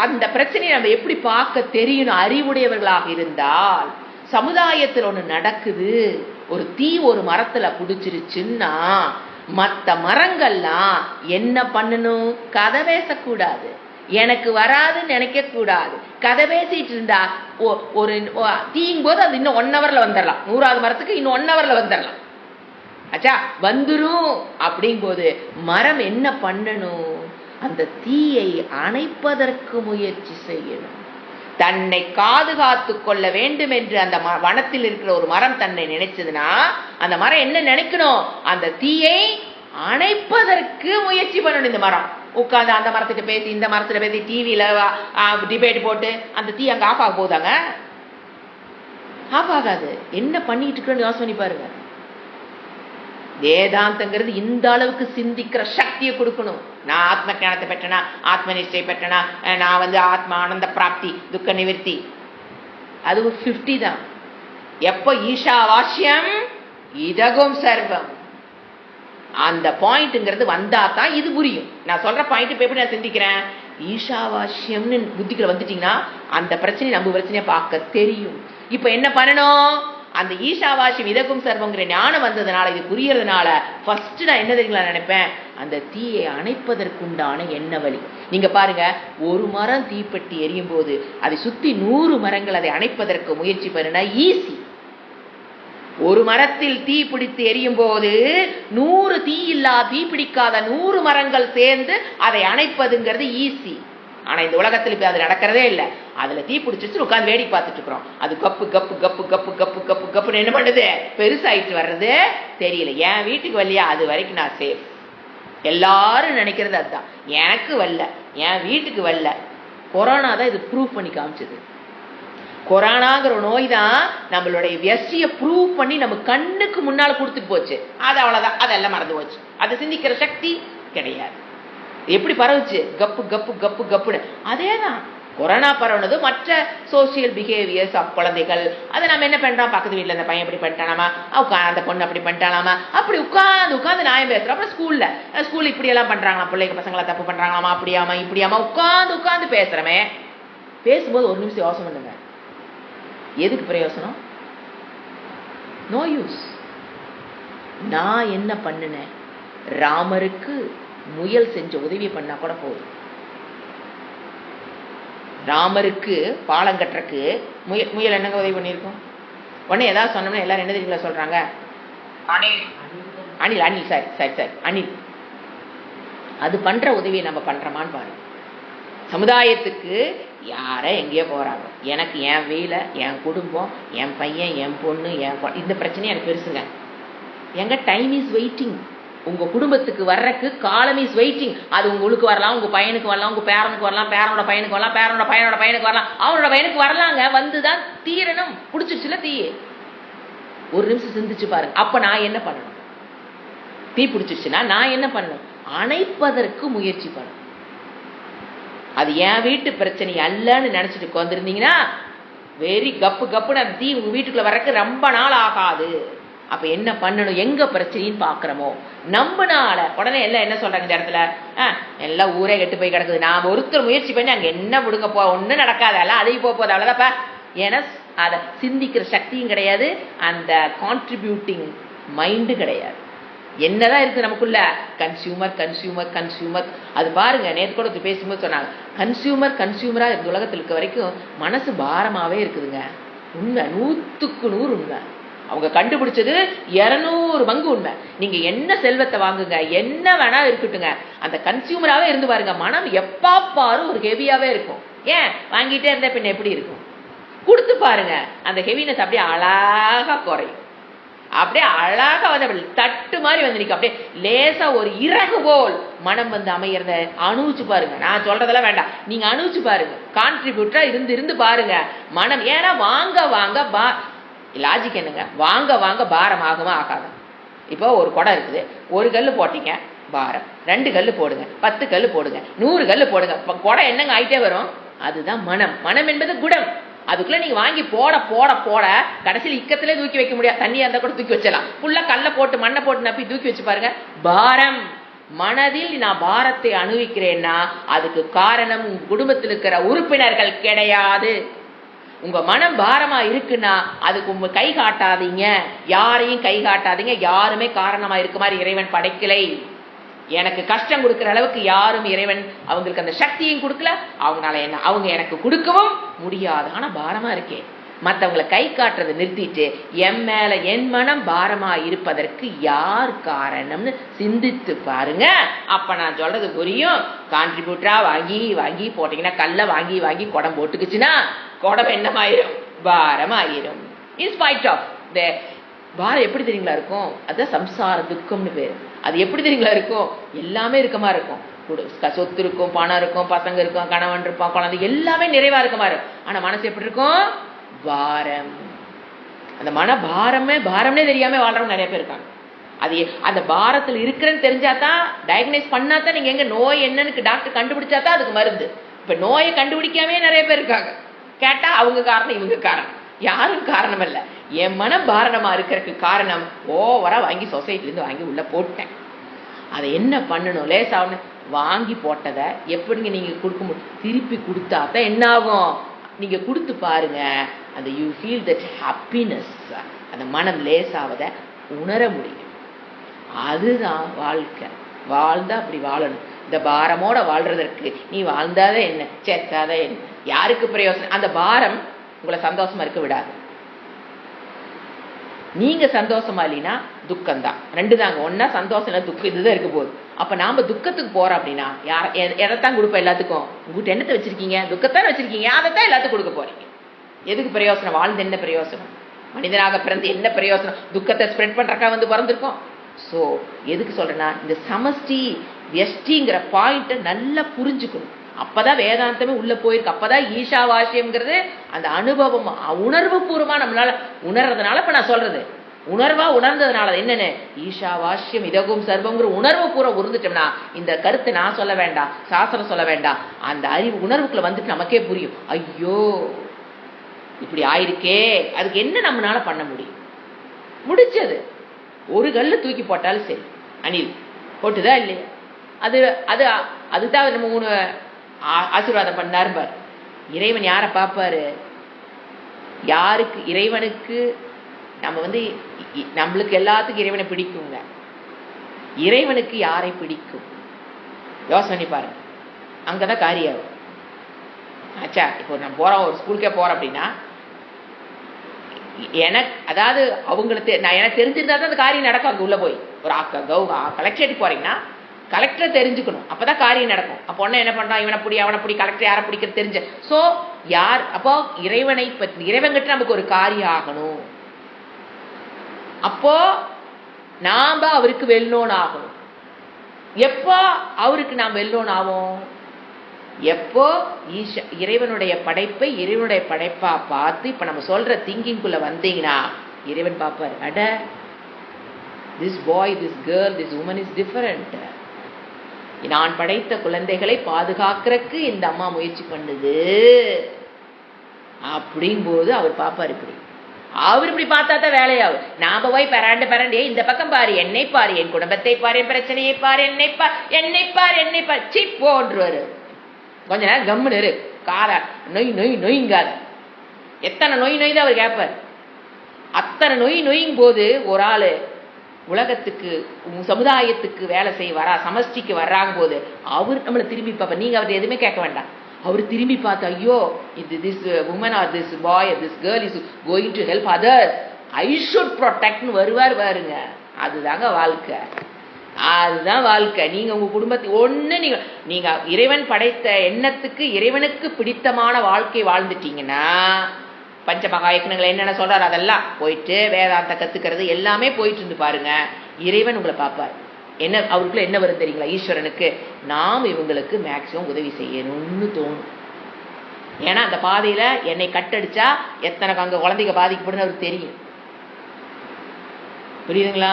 அந்த பிரச்சனையை நம்ம எப்படி பார்க்க தெரியணும்? அறிவுடையவர்களாக இருந்தால் சமுதாயத்தில் ஒண்ணு நடக்குது, ஒரு தீ ஒரு மரத்துல புடிச்சிருச்சுன்னா மற்ற மரங்கள்லாம் என்ன பண்ணணும்? கதை பேசக்கூடாது, எனக்கு வராதுன்னு நினைக்க கூடாது. கதை பேசிட்டு இருந்தா ஒரு தீயும் போது அது இன்னும் 1 ஹவர்ல வந்துடலாம். 100வது மரத்துக்கு இன்னும் 1 ஹவர்ல வந்துடலாம். ஆச்சா, வந்துரும். அப்படிங்கும்போது மரம் என்ன பண்ணணும்? அந்த தீயை அணைப்பதற்கு முயற்சி செய்யணும். தன்னை பாதுகாத்து கொள்ள வேண்டும் என்று அந்த வனத்தில் இருக்கிற ஒரு மரம் தன்னை நினைச்சதுன்னா அந்த மரம் என்ன நினைக்கணும்? அந்த தீயை அணைப்பதற்கு முயற்சி பண்ணணும். இந்த மரம் உட்காந்து அந்த மரத்திட்ட பேசி இந்த மரத்துல பேசி டிவியில டிபேட் போட்டு அந்த தீ அங்க ஆஃப் ஆக போதாங்க? ஆஃப் ஆகாது. என்ன பண்ணிட்டு இருக்கோன்னு யோசனை பண்ணி பாருங்க. வேதாந்தங்கிறது இந்த அளவுக்கு சிந்திக்கிற சக்தியை கொடுக்கணும். நான் ஆத்ம ஞானத்தை பெற்றனா, ஆத்ம நிஷ்டை பெற்றனா, நான் ஆத்ம ஆனந்த பிராப்தி துக்க நிவர்த்தி, அது 50 தான். எப்ப ஈஷாவாஸ்யம் இதகும் சர்வம் அந்த பாயிண்ட்ங்கிறது வந்தா தான் இது புரியும். நான் சொல்ற பாயிண்ட் இப்ப எப்படி நான் சிந்திக்கிறேன்? ஈஷாவாஸ்யம்னு புத்திக்குள்ள வந்துட்டீங்கன்னா அந்த பிரச்சனை நம்ம பிரச்சனையை பார்க்க தெரியும். இப்ப என்ன பண்ணணும்? அந்த ஈஷாவாஸ்யம் இதகும் சர்வங்கிற ஞானம் வந்ததுனால, இது புரியறதுனால ஃபர்ஸ்ட் நான் என்ன தெரியுங்களா நினைப்பேன்? அந்த தீயை அணைப்பதற்குண்டான என்ன வழி. நீங்க பாருங்க, ஒரு மரம் தீப்பெட்டி எரியும் போது அதை சுத்தி 100 மரங்கள் அதை அணைப்பதற்கு முயற்சி பண்ணுனா ஈஸி. ஒரு மரத்தில் தீ பிடித்து எரியும் போது 100 தீ பிடிக்காத 100 மரங்கள் சேர்ந்து அதை அணைப்பதுங்கிறது ஈஸி. ஆனா இந்த உலகத்தில் இப்ப அது நடக்கிறதே இல்லை. அதுல தீ பிடிச்சிச்சு உட்காந்து வேடிக்கை பார்த்துட்டு இருக்கிறோம். அது cup cup cup cup cup cup கப்புன்னு என்ன பண்ணுது? பெருசாயிட்டு வர்றது தெரியல. என் வீட்டுக்கு வரலையா, அது வரைக்கும் நான் சேஃப். எல்லாரும் நினைக்கிறது அதுதான். எனக்கு வரல, என் வீட்டுக்கு வரல. கொரோனா தான் இது ப்ரூவ் பண்ணி காமிச்சது. கொரோனாங்கிற நோய் தான் நம்மளுடைய வெற்றிய ப்ரூவ் பண்ணி நம்ம கண்ணுக்கு முன்னால கொடுத்துட்டு போச்சு. அது அவ்வளவுதான், அதெல்லாம் மறந்து போச்சு. அது சிந்திக்கிற சக்தி கிடையாது. எப்படி பரவுச்சு? கப்பு கப்பு கப்பு கப்புன்னு. அதேதான் கொரோனா பரவுனது. மற்ற சோசியல் பிஹேவியர்ஸ் குழந்தைகள் அதை நம்ம என்ன பண்றோம்? பக்கத்து வீட்டுல அந்த பையன் இப்படி பண்ணிட்டானாமா, அந்த பொண்ணு அப்படி பண்ணிட்டாலாமா, அப்படி உட்காந்து நியாயம் பேசுறோம். அப்புறம் ஸ்கூல்ல இப்படி எல்லாம் பண்றாங்களா, பிள்ளைங்க பசங்களா தப்பு பண்றாங்களாமா, அப்படியாமா இப்படியாமா உட்காந்து பேசுறமே. பேசும்போது ஒரு நிமிஷம் யோசனை பண்ணுங்க. எதுக்கு பிரயோசனம்? No use. நான் என்ன பண்ணினேன்? ராமருக்கு முயல் செஞ்ச உதவி பண்ணா கூட போதும். ராமருக்கு பாலம் கட்டுறக்கு முயல் என்னங்க உதவி பண்ணியிருக்கோம்? உடனே ஏதாவது சொன்னோம்னா எல்லாரும் என்ன தெரியுங்களா சொல்றாங்க? அணில் அணில் சரி அணில். அது பண்ற உதவியை நம்ம பண்றோமான்னு பாருங்க. சமுதாயத்துக்கு யார எங்கேயோ போறாங்க, எனக்கு என் வேலை, என் குடும்பம், என் பையன், என் பொண்ணு, இந்த பிரச்சனை எனக்கு பெருசுங்க. எங்க டைம் இஸ் வெயிட்டிங். உங்க குடும்பத்துக்கு வர்றக்கு காலம் இஸ் வெயிட்டிங். அது உங்களுக்கு வரலாம், உங்க பையனுக்கு வரலாம், உங்க பேரனுக்கு வரலாம், பேரனோட பையனுக்கு வரலாம், பேரனோட பையனோட பையனுக்கு வரலாம், அவனோட பையனுக்கு வரலாங்க. வந்துதான் தீரணும். பிடிச்சிச்சுல தீ. ஒரு நிமிஷம் சிந்திச்சு பாருங்க. அப்ப நான் என்ன பண்ணணும்? தீ பிடிச்சிச்சுன்னா நான் என்ன பண்ணணும்? அணைப்பதற்கு முயற்சி பண்ணணும். அது என் வீட்டு பிரச்சனை அல்லன்னு நினைச்சிட்டு உட்காந்துருந்தீங்கன்னா வெரி கப்பு கப்புன்னு அந்த தீ உங்க வீட்டுக்குள்ள வர்றதுக்கு ரொம்ப நாள் ஆகாது. அப்ப என்ன பண்ணணும்? எங்க பிரச்சனைன்னு பாக்குறோமோ நம்மனால உடனே எல்லாம் என்ன சொல்றாங்க இந்த இடத்துல? எல்லாம் ஊரே கெட்டு போய் கிடக்குது, நான் ஒருத்தர் முயற்சி பண்ணி அங்க என்ன முடுங்க போ, ஒன்னும் நடக்காது, எல்லாம் அழுகி போகுது, அவ்வளவுதான்ப்பா. ஏன்னா அதை சிந்திக்கிற சக்தியும் கிடையாது, அந்த கான்ட்ரிபியூட்டிங் மைண்டு கிடையாது. என்னதான் இருக்கு நமக்குள்ள? Consumer consumer consumer. அது பாருங்க, நேற்று கூட பேசும்போது சொன்னாங்க, கன்சியூமரா இந்த உலகத்தில் இருக்க வரைக்கும் மனசு பாரமாவே இருக்குதுங்க. உண்மை, 100க்கு 100 உண்மை. அவங்க கண்டுபிடிச்சது 200 பங்கு உண்மை. நீங்க என்ன செல்வத்தை வாங்குங்க, என்ன வேணா இருக்கட்டுங்க, அந்த கன்சியூமராகவே இருந்து பாருங்க, மனம் எப்பா பாரு ஒரு ஹெவியாவே இருக்கும். ஏன் வாங்கிட்டே இருந்த பின்ன எப்படி இருக்கும்? கொடுத்து பாருங்க, அந்த ஹெவினஸ் அப்படியே அழகா குறையும். அப்படியே அழகா வந்து தட்டு மாதிரி வந்து நிற்கும். அப்படியே லேசா ஒரு இறகு போல் மனம் வந்து அமையறத அனுபவிச்சு பாருங்க. நான் சொல்றதெல்லாம் வேண்டாம், நீங்க அனுபவிச்சு பாருங்க. கான்ட்ரிபியூட்டரா இருந்து பாருங்க மனம். ஏன்னா வாங்க வாங்க லாஜிக் என்னங்க? வாங்க வாங்க பாரம் ஆகுமா ஆகாது? இப்போ ஒரு குடம் இருக்குது, ஒரு கல்லு போட்டீங்க பாரம், 2 கல்லு போடுங்க, 10 கல்லு போடுங்க, 100 கல்லு போடுங்க, குடம் என்னங்க ஆயிட்டே வரும்? அதுதான் மனம். மனம் என்பது குடம். அதுக்குள்ள நீங்க வாங்கி போட போட போட கடைசியில் இக்கத்திலே தூக்கி வைக்க முடியாது. தண்ணியா இருந்தா கூட தூக்கி வச்சலாம். ஃபுல்லா கல்ல போட்டு மண்ணை போட்டு நப்பி தூக்கி வச்சு பாருங்க. பாரம். மனதில் நான் பாரத்தை அனுபவிக்கிறேன்னா அதுக்கு காரணம் உங்க குடும்பத்தில் இருக்கிற உறுப்பினர்கள் கிடையாது. உங்க மனம் பாரமா இருக்குன்னா அதுக்கு உங்க கை காட்டாதீங்க, யாரையும் கை காட்டாதீங்க. யாருமே காரணமா இருக்க மாதிரி இறைவன் படைக்கலை. எனக்கு கஷ்டம் கொடுக்குற அளவுக்கு யாரும் இறைவன் அவங்களுக்கு அந்த சக்தியும் கொடுக்கல, அவங்களால என்ன அவங்க எனக்கு கொடுக்கவும் முடியாது. ஆனா பாரமா இருக்கே, மற்றவங்களை கை காட்டுறதை நிறுத்திட்டு என் மேல என் மனம் பாரமா இருப்பதற்கு யார் காரணம்னு சிந்தித்து பாருங்க. அப்ப நான் சொல்றது புரியும். கான்ட்ரிபியூட்டரா வாங்கி வாங்கி போட்டீங்கன்னா, கல்ல வாங்கி வாங்கி குடம் போட்டுக்குச்சுன்னா குடம் என்னமாயிரும், பாரமாயிரும். இன்ஸ்பைட் ஆஃப் த பாரம் எப்படி தெரியுங்களா இருக்கும், அதுதான் சம்சார துக்கம்னு பேரு. அது எப்படி தெரியுங்களா இருக்கும், எல்லாமே இருக்கமா இருக்கும். சொத்து இருக்கும், பணம் இருக்கும், பசங்க இருக்கும், கணவன் இருப்பான், குழந்தை எல்லாமே நிறைவா இருக்கமா இருக்கும். ஆனா மனசு எப்படி இருக்கும், பாரம். அந்த மன பாரம்னே தெரியாம வாழ்றவங்க நிறைய பேர் இருக்காங்க. அது அந்த பாரத்தில் இருக்கிறன்னு தெரிஞ்சாதான், டயக்னைஸ் பண்ணாதான், நீங்க எங்க நோய் என்னன்னு டாக்டர் கண்டுபிடிச்சாதான் அதுக்கு மருந்து. இப்ப நோயை கண்டுபிடிக்காமே நிறைய பேர் இருக்காங்க. கேட்டா அவங்க காரணம் இவங்க காரணம், யாரும் காரணம் இல்ல. என் மனம் பாரணமா இருக்கிறதுக்கு காரணம் ஓவரா வாங்கி சொசைட்டில இருந்து வாங்கி உள்ள போட்டேன். அதை என்ன பண்ணணும், லேசா வாங்கி போட்டதை எப்படிங்க நீங்க கொடுக்க முடியும், திருப்பி கொடுத்தாதான் என்ன ஆகும், நீங்க கொடுத்து பாருங்க. அந்த யூ ஃபீல் தட் ஹாப்பினஸ், அந்த மனம் லேசாவத உணர முடியும். அதுதான் வாழ்க்கை. வாழ்ந்தா அப்படி வாழணும். இந்த பாரமோட வாழ்றதற்கு நீ வாழ்ந்தாதே என்ன, சேர்த்தாதே என்ன, யாருக்கு பிரயோசனம். அந்த பாரம் உங்களை சந்தோஷமா இருக்க விடாது. நீங்க சந்தோஷமா இல்லைன்னா துக்கம்தான். ரெண்டு தாங்க, ஒன்னா சந்தோஷம் இல்லை துக்கம், இதுதான் இருக்க போகுது. அப்ப நாம துக்கத்துக்கு போறோம் அப்படின்னா எதைத்தான் கொடுப்போம் எல்லாத்துக்கும். உங்ககிட்ட என்னத்தை வச்சிருக்கீங்க, துக்கத்தானே வச்சிருக்கீங்க, அதைத்தான் எல்லாத்துக்கும் கொடுக்க போறீங்க. எதுக்கு பிரயோசனம், வாழ்ந்து என்ன பிரயோசனம், மனிதனாக பிறந்து என்ன பிரயோசனம், துக்கத்தை ஸ்ப்ரெட் பண்றக்கா வந்து பிறந்திருக்கோம். ஸோ எதுக்கு சொல்றேன்னா, இந்த சமஷ்டி வெஷ்டிங்கிற பாயிண்ட்டை நல்லா புரிஞ்சுக்கணும். அப்பதான் வேதாந்தமே உள்ள போயிருக்கு. அப்பதான் ஈஷாவாசியம்ங்கிறது அந்த அனுபவம் உணர்வு பூர்வமா நம்மளால உணர்றதுனால, இப்ப நான் சொல்றது உணர்வா உணர்ந்ததுனால என்னன்னு, ஈஷாவாசியம் இதகும் சர்வங்கிற உணர்வு பூர்வம் உருந்துட்டோம்னா, இந்த கருத்தை நான் சொல்ல வேண்டாம், சாஸ்திரம் சொல்ல வேண்டாம், அந்த அறிவு உணர்வுக்குள்ள வந்துட்டு நமக்கே புரியும். ஐயோ இப்படி ஆயிருக்கே, அதுக்கு என்ன நம்மளால பண்ண முடியும், முடிச்சது ஒரு கல்ல தூக்கி போட்டாலும் சரி. அணில் போட்டுதா இல்லையா, அது அது அதுதான் நம்ம மூணு ஆசீர்வாதம் பண்ணாரு பாரு. இறைவன் யாரை பார்ப்பாரு, யாருக்கு இறைவனுக்கு நம்ம நம்மளுக்கு எல்லாத்துக்கும் இறைவனை பிடிக்குங்க. இறைவனுக்கு யாரை பிடிக்கும் யோசனை பாருங்க, அங்கதான் காரியம். ஆச்சா, இப்போ நம்ம போறோம், ஒரு ஸ்கூலுக்கே போறோம் அப்படின்னா, எனக்கு அதாவது அவங்களுக்கு எனக்கு தெரிஞ்சிருந்தா தான் அந்த காரியம் நடக்கும். அங்கே உள்ள போய் ஒரு கலெக்டரேட் போறீங்கன்னா கலெக்டரை தெரிஞ்சுக்கணும், அப்பதான் காரியம் நடக்கும். அப்போ ஒன்னு என்ன பண்றான், இவனை பிடி அவனை பிடி, கலெக்டர் யாரை பிடிக்கிறது தெரிஞ்ச. சோ யார் அப்போ இறைவனை பற்றி, இறைவன்கிட்ட நமக்கு ஒரு காரியம் ஆகணும். அப்போ நாம அவருக்கு வெல்லோன் ஆகணும். எப்போ அவருக்கு நாம் வெல்லோன் ஆவோம், எப்போ இறைவனுடைய படைப்பை இறைவனுடைய படைப்பா பார்த்து, இப்ப நம்ம சொல்ற திங்கிங்குள்ள வந்தீங்கன்னா இறைவன் பார்ப்பார், அட this boy, this girl, this woman is different. நான் படைத்த குழந்தைகளை பாதுகாக்கிறதுக்கு இந்த அம்மா முயற்சி பண்ணுது அப்படிங்கும்போது அவர் பாப்பார். இப்படி அவர் இப்படி பார்த்தா தான் வேலையாகும். நாம போய் பராண்டு இந்த பக்கம் பாரு, என்னை பாரு, என் குடும்பத்தை பாரு, என் பிரச்சனையை பாரு, என்னை பார், என்னை பார், என்னை பார், சிப் போன்றுவாரு. கொஞ்ச நேரம் கம்முன்னு இரு, கார நொய் நொய் நொய்ங்காத. எத்தனை நொய் நொய் தான் அவர் கேட்பார். அத்தனை நொய் நொய்யும் போது ஒரு ஆளு உலகத்துக்கு சமுதாயத்துக்கு வேலை செய்ய வரா, சமஷ்டிக்கு வர்றாங்க போது அவர் நம்மளை திரும்பி பார்ப்பார். நீங்க அவர் எதுவுமே கேட்க வேண்டாம், அவர் திரும்பி பார்த்து, ஐயோ this woman are this boy are this girl is going to help others, I should ப்ரொடெக்ட்னு வருவார் பாருங்க. அதுதாங்க வாழ்க்கை, அதுதான் வாழ்க்கை. நீங்க உங்க குடும்பத்தை ஒண்ணு நீங்க இறைவன் படைத்த எண்ணத்துக்கு, இறைவனுக்கு பிடித்தமான வாழ்க்கை வாழ்ந்துட்டீங்கன்னா, பஞ்ச மகாயக்கணங்களை என்னென்ன சொல்றாரு அதெல்லாம் போயிட்டு வேதாந்த கத்துக்கிறது எல்லாமே போயிட்டு இருந்து பாருங்க, இறைவன் உங்களை பார்ப்பார். என்ன அவருக்குள்ள என்ன வரும் தெரியுங்களா, ஈஸ்வரனுக்கு நாம் இவங்களுக்கு மேக்சிமம் உதவி செய்யணும்னு தோணும். ஏன்னா அந்த பாதையில என்னை கட்டடிச்சா எத்தனை அங்க குழந்தைங்க பாதிக்கப்படுன்னு அவருக்கு தெரியும். புரியுதுங்களா?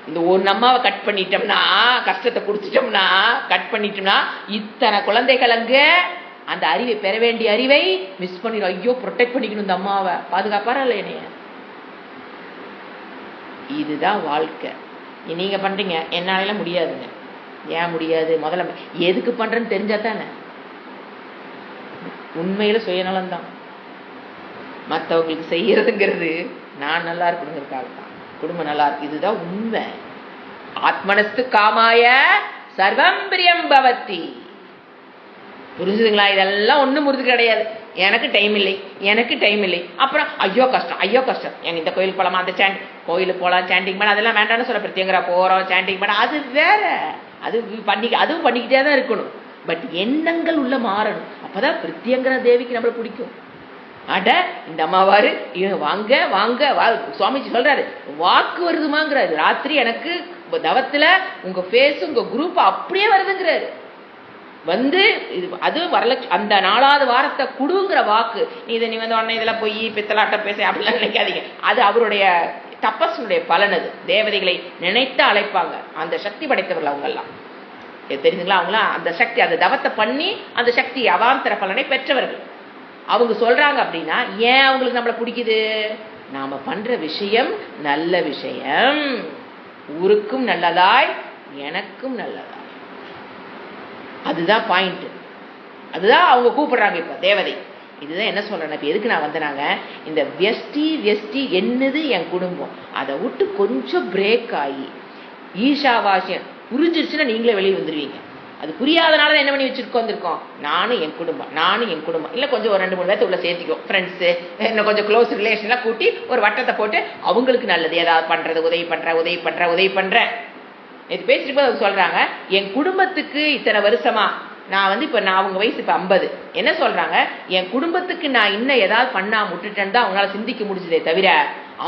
இந்த ஒரு அம்மாவை கட் பண்ணிட்டோம்னா, கஷ்டத்தை குடிச்சிட்டோம்னா, கட் பண்ணிட்டோம்னா, இத்தனை குழந்தைகள் அங்க அந்த அறிவை பெற வேண்டிய அறிவை மிஸ் பண்ணிடும். ஐயோ ப்ரொடெக்ட் பண்ணிக்கணும் இந்த அம்மாவை, பாதுகாப்பாரா இல்லை என்னைய. இதுதான் வாழ்க்கை. நீங்க பண்றீங்க, என்னால முடியாதுங்க. ஏன் முடியாது? முதல்ல எதுக்கு பண்றேன்னு தெரிஞ்சா தானே. உண்மையில சுயநலம் தான். மற்றவங்களுக்கு செய்யறதுங்கிறது நான் நல்லா இருக்கணுங்கிறதுக்காக தான், குடும்பம் நல்லா இருக்கு, இதுதான் உண்மை. ஆத்மனஸ்து காமாய சர்வம் பிரியம் பவதி. புரிஞ்சுதுங்களா? இதெல்லாம் ஒண்ணும் முறிது கிடையாது. எனக்கு டைம் இல்லை. அப்புறம் ஐயோ கஷ்டம். எங்க இந்த கோயிலுக்கு போலாமா, அந்த கோயிலுக்கு போலாம், சாண்டிங் பண்ண, அதெல்லாம் வேண்டாம்னு சொல்ல. பிரத்யங்கரா போறோம், சாண்டிங் பண்ண, அது வேற. அதுவும் பண்ணிக்கிட்டே தான் இருக்கணும். பட் எண்ணங்கள் உள்ள மாறணும். அப்பதான் பிரத்யங்கரா தேவிக்கு நம்மள பிடிக்கும். அட இந்த அம்மாவாரு வாங்க வாங்க சுவாமிஜி சொல்றாரு, வாக்கு வருதுமாங்கிறாரு. ராத்திரி எனக்கு தவத்துல உங்க ஃபேஸ் உங்க குரூப் அப்படியே வருதுங்கிறாரு. வந்து இது அது வரலட்சுமி அந்த 4வது வாரத்தை குடுங்கிற வாக்கு. நீ வந்து உடனே இதெல்லாம் போய் பித்தலாட்டம் பேச அப்படிலாம் நினைக்காதீங்க. அது அவருடைய தபஸுடைய பலன். அது தேவதைகளை நினைத்து அழைப்பாங்க. அந்த சக்தி படைத்தவர்கள் அவங்கெல்லாம், தெரியுதுங்களா? அவங்களாம் அந்த சக்தி, அந்த தவத்தை பண்ணி அந்த சக்தி அவாந்தர பலனை பெற்றவர்கள். அவங்க சொல்றாங்க அப்படின்னா ஏன் அவங்களுக்கு நம்மளை பிடிக்குது? நாம பண்ற விஷயம் நல்ல விஷயம், ஊருக்கும் நல்லதாய் எனக்கும் நல்லதாய். அதுதான் பாயிண்ட். அதுதான் அவங்க கூப்பிடுறாங்க இப்ப தேவதை. இதுதான் என்ன சொல்றேன் இப்ப எதுக்கு நான் வந்தேனாங்க, இந்த வியஷ்டி என்னது என் குடும்பம், அதை விட்டு கொஞ்சம் பிரேக் ஆகி ஈஷாவாசியம் புரிஞ்சிருச்சுன்னா நீங்களே வெளியே வந்துருவீங்க. அது புரியாதனால என்ன பண்ணி வந்திருக்கோம், நானும் என் குடும்பம் இல்ல கொஞ்சம் ஒரு 2-3 பேர்த்த உள்ள சேர்த்திக்கும், ஃப்ரெண்ட்ஸு, இன்னும் கொஞ்சம் க்ளோஸ் ரிலேஷன்லாம் கூட்டி ஒரு வட்டத்தை போட்டு அவங்களுக்கு நல்லது ஏதாவது பண்றது, உதவி பண்ற. இது பேசிட்டு போது சொல்றாங்க, என் குடும்பத்துக்கு இத்தனை வருஷமா நான் இப்ப அவங்க வயசு இப்ப 50. என்ன சொல்றாங்க, என் குடும்பத்துக்கு நான் இன்னும் ஏதாவது பண்ணா முட்டுட்டேன்னு தான் அவங்களால சிந்திக்க முடிஞ்சதே தவிர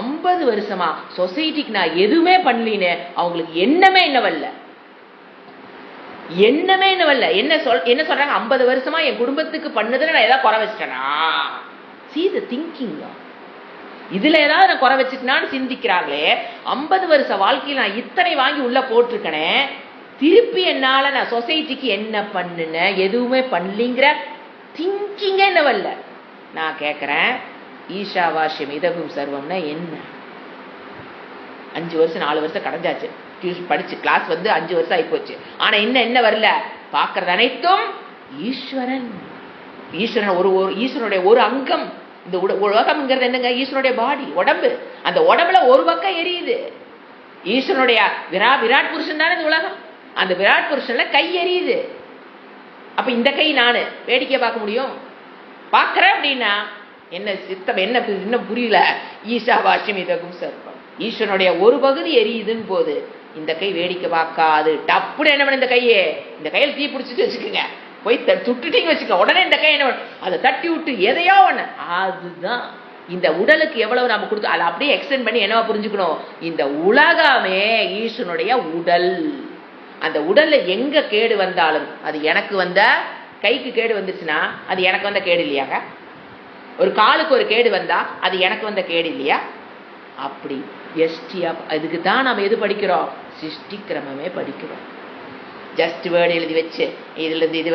50 வருஷமா சொசைட்டிக்கு நான் எதுவுமே பண்ணலின்னு அவங்களுக்கு எண்ணமே வரல. என்ன சொல்றாங்க, 50 வருஷமா என் குடும்பத்துக்கு பண்ணதுல நான் ஏதாவது குறை வச்சிட்டேனா? See the thinking. இதுல ஏதாவது நான் குறை வச்சுட்டேனான்னு சிந்திக்கிறாங்களே. 50 வருஷ வாழ்க்கையில் நான் இத்தனை வாங்கி உள்ள போட்டிருக்கனே, திருப்பி என்னால நான் சொசைட்டிக்கு என்ன பண்ணுனேன், எதுவுமே பண்ணலிங்கிற திங்கிங்க என்ன வரல. நான் கேட்கிறேன், ஈஷாவாஸ்யம் இதகும் சர்வம்னா என்ன? 5 வருஷம் 4 வருஷம் கடந்தாச்சு, டியூஷன் படிச்சு கிளாஸ் 5 வருஷம் ஆயிப்போச்சு. ஆனா என்ன வரல, பாக்குறது அனைத்தும் ஈஸ்வரன். ஈஸ்வரனுடைய ஒரு அங்கம். இந்த உலகம்ங்கிறது என்னங்க, ஈஸ்வரனுடைய பாடி, உடம்பு. அந்த உடம்புல ஒரு பக்கம் எரியுது. ஈஸ்வரனுடைய விராட் புருஷன் தானே இந்த உலகம். அந்த விராட் புருஷன்ல கை எரியுது. அப்ப இந்த கை நானு வேடிக்கை பார்க்க முடியும்? பாக்குறேன் அப்படின்னா என்ன சித்தம், என்ன இன்னும் புரியல. ஈஷாவாஸ்யம் இதகும் சர்வம், ஈஸ்வரனுடைய ஒரு பகுதி எரியுதுன்னு போது இந்த கை வேடிக்கை பார்க்காது. டப்புன்னு என்ன பண்ண, இந்த கையில் தீ பிடிச்சிட்டு வச்சுக்கோங்க, போய் சுட்டுட்டீங்க வச்சுக்க, உடனே இந்த கை என்ன அதை தட்டி விட்டு எதையோ ஒண்ணு. அதுதான் இந்த உடலுக்கு எவ்வளவு நாம கொடுத்து அதை அப்படியே எக்ஸ்டெண்ட் பண்ணி என்னவா புரிஞ்சுக்கணும், இந்த உலகமே ஈஸ்வரனுடைய உடல். அந்த உடல்ல எங்க கேடு வந்தாலும் அது எனக்கு வந்த கைக்கு கேடு வந்துச்சுன்னா அது எனக்கு வந்த கேடு இல்லையாங்க? ஒரு காலுக்கு ஒரு கேடு வந்தா அது எனக்கு வந்த கேடு இல்லையா? அப்படி எஸ்டியா. அதுக்கு தான் நாம எது படிக்கிறோம், சிருஷ்டி கிரமமே படிக்கிறோம். ஜஸ்ட் வேர்டு எழுதி வச்சு இதுல இருந்து இது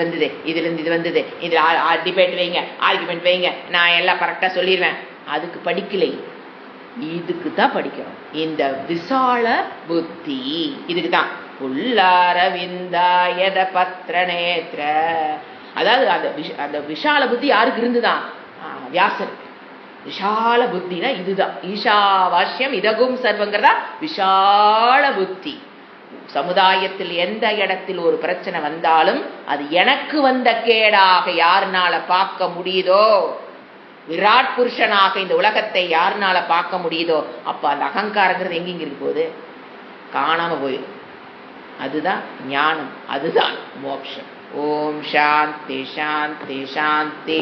வந்தது, இதுல டிபேட் வைங்க, ஆர்குமெண்ட் வைங்க, நான் எல்லாம் கரெக்டா சொல்லிடுவேன். அதுக்கு படிக்கலை, இதுக்கு தான் படிக்கிறோம். இந்த விசால புத்தி, இதுக்கு தான் புல்லாரவிந்தாயத பத்ர நேத்ர. அதாவது அந்த விஷால புத்தி யாருக்கு இருந்துதான்? வியாசர். விஷால புத்தினா இதுதான். ஈஷாவாஸ்யம் இதகும் சர்வங்கிறதா விஷால புத்தி. சமுதாயத்தில் எந்த இடத்தில் ஒரு பிரச்சனை வந்தாலும் அது எனக்கு வந்த கேடாக யாருனால பார்க்க முடியுதோ, விராட் புருஷனாக இந்த உலகத்தை யாருனால பார்க்க முடியுதோ, அப்ப அந்த அகங்காரங்கிறது எங்கெங்க இருக்கு போது காணாம போயிடும். அதுதான் ஞானம், அதுதான் மோட்சம். ஓம் சாந்தி சாந்தி சாந்தி.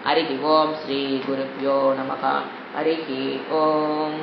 ஹரி ஓம் ஸ்ரீ குருப்யோ நமஹ. ஹரி ஓம்.